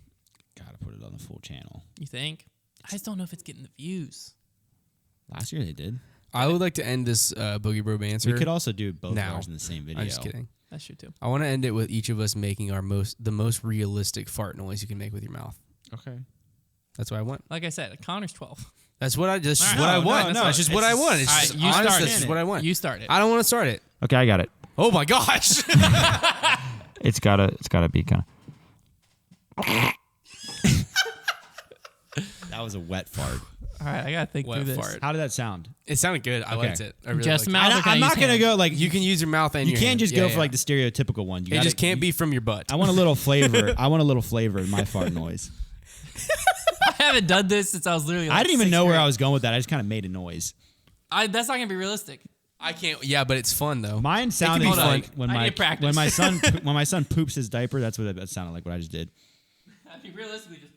Gotta put it on the full channel. You think? I just don't know if it's getting the views. Last year they did. I would like to end this Bogey Bro Banter. We could also do both now. of ours in the same video. I'm just kidding. That's true too. I want to end it with each of us making the most realistic fart noise you can make with your mouth. Okay. That's what I want. Like I said, Connor's 12. That's what I just All right. what I No, want. no, no. That's just what I want. It's All just right, you honest, start That's it. just what I want. You start it. I don't want to start it. Okay, I got it. Oh my gosh. It's gotta be kind of. That was a wet fart. All right, I gotta think Wet through this. fart. How did that sound? It sounded good. I Okay. liked it. I really Just liked mouth. I'm not gonna go like You can use your mouth and You your can't hand. just Yeah, go yeah. for like the stereotypical one. You It gotta, just can't be from your butt. I want a little flavor. I want a little flavor in my fart noise. I haven't done this since I was literally. Like I didn't even 6th know where grade. I was going with that. I just kind of made a noise. That's not gonna be realistic. I can't. Yeah, but it's fun though. Mine sounded be like fun. when I my need practice. when my son poops his diaper. That's what that sounded like. What I just did. I mean, realistically, just.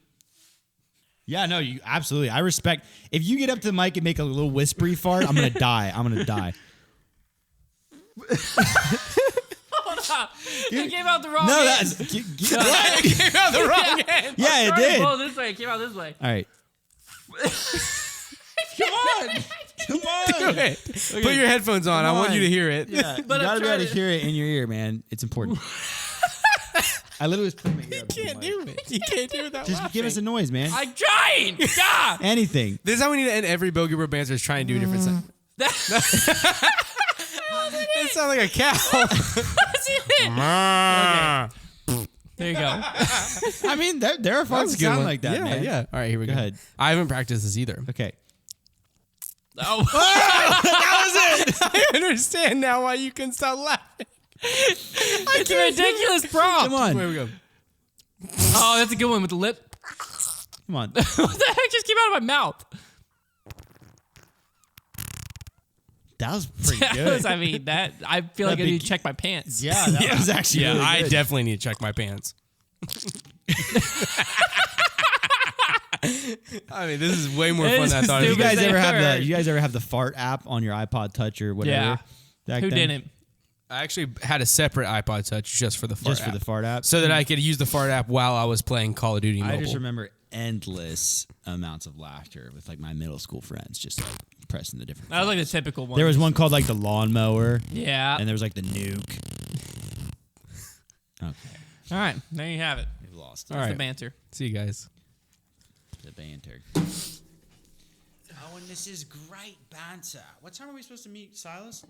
Yeah, no, you absolutely. I respect. If you get up to the mic and make a little whispery fart, I'm gonna die. I'm gonna die. Hold on. It came out the wrong. No, end. that's It came out the wrong end. yeah, it Started did. blow All this way. It came out this way. right. Come on, come on. Okay. Put your headphones on. I want on. you to hear it. Yeah, you But I'm gotta be able to trying to- hear it in your ear, man. It's important. I literally was putting my ear up to the mic. it. You can't do it that Just give us a noise, man. I'm trying. God. Anything. This is how we need to end every Bogey Bro Banter is try and do a different sound. It sounds like a cow. That's it. There you go. I mean, there are farts that sound like that, yeah, man. Yeah. All right, here we go. ahead. I haven't practiced this either. Okay. Oh. I understand now why you couldn't stop laughing. It's a ridiculous prompt. Come on. Where we go? Oh, that's a good one with the lip. Come on. What the heck just came out of my mouth? That was pretty That good. was, I mean, that I feel like I need to check my pants. Yeah, that was actually Yeah, really I good. definitely need to check my pants. I mean, this is way more It fun is than I thought it You was. stupid. guys ever have Word. the You guys ever have the fart app on your iPod Touch or whatever? Yeah. back Who then? didn't? I actually had a separate iPod Touch just for the fart Just for app. the fart app. So that I could use the fart app while I was playing Call of Duty Mobile. I just remember endless amounts of laughter with like my middle school friends, just like pressing the different. That was like the buttons. typical one. There was one called like the lawnmower, Yeah. and there was like the nuke. Okay, All right. There you have it. we've lost All That's right. the banter. See you guys. the banter. Oh, and this is great banter. What time are we supposed to meet, Silas?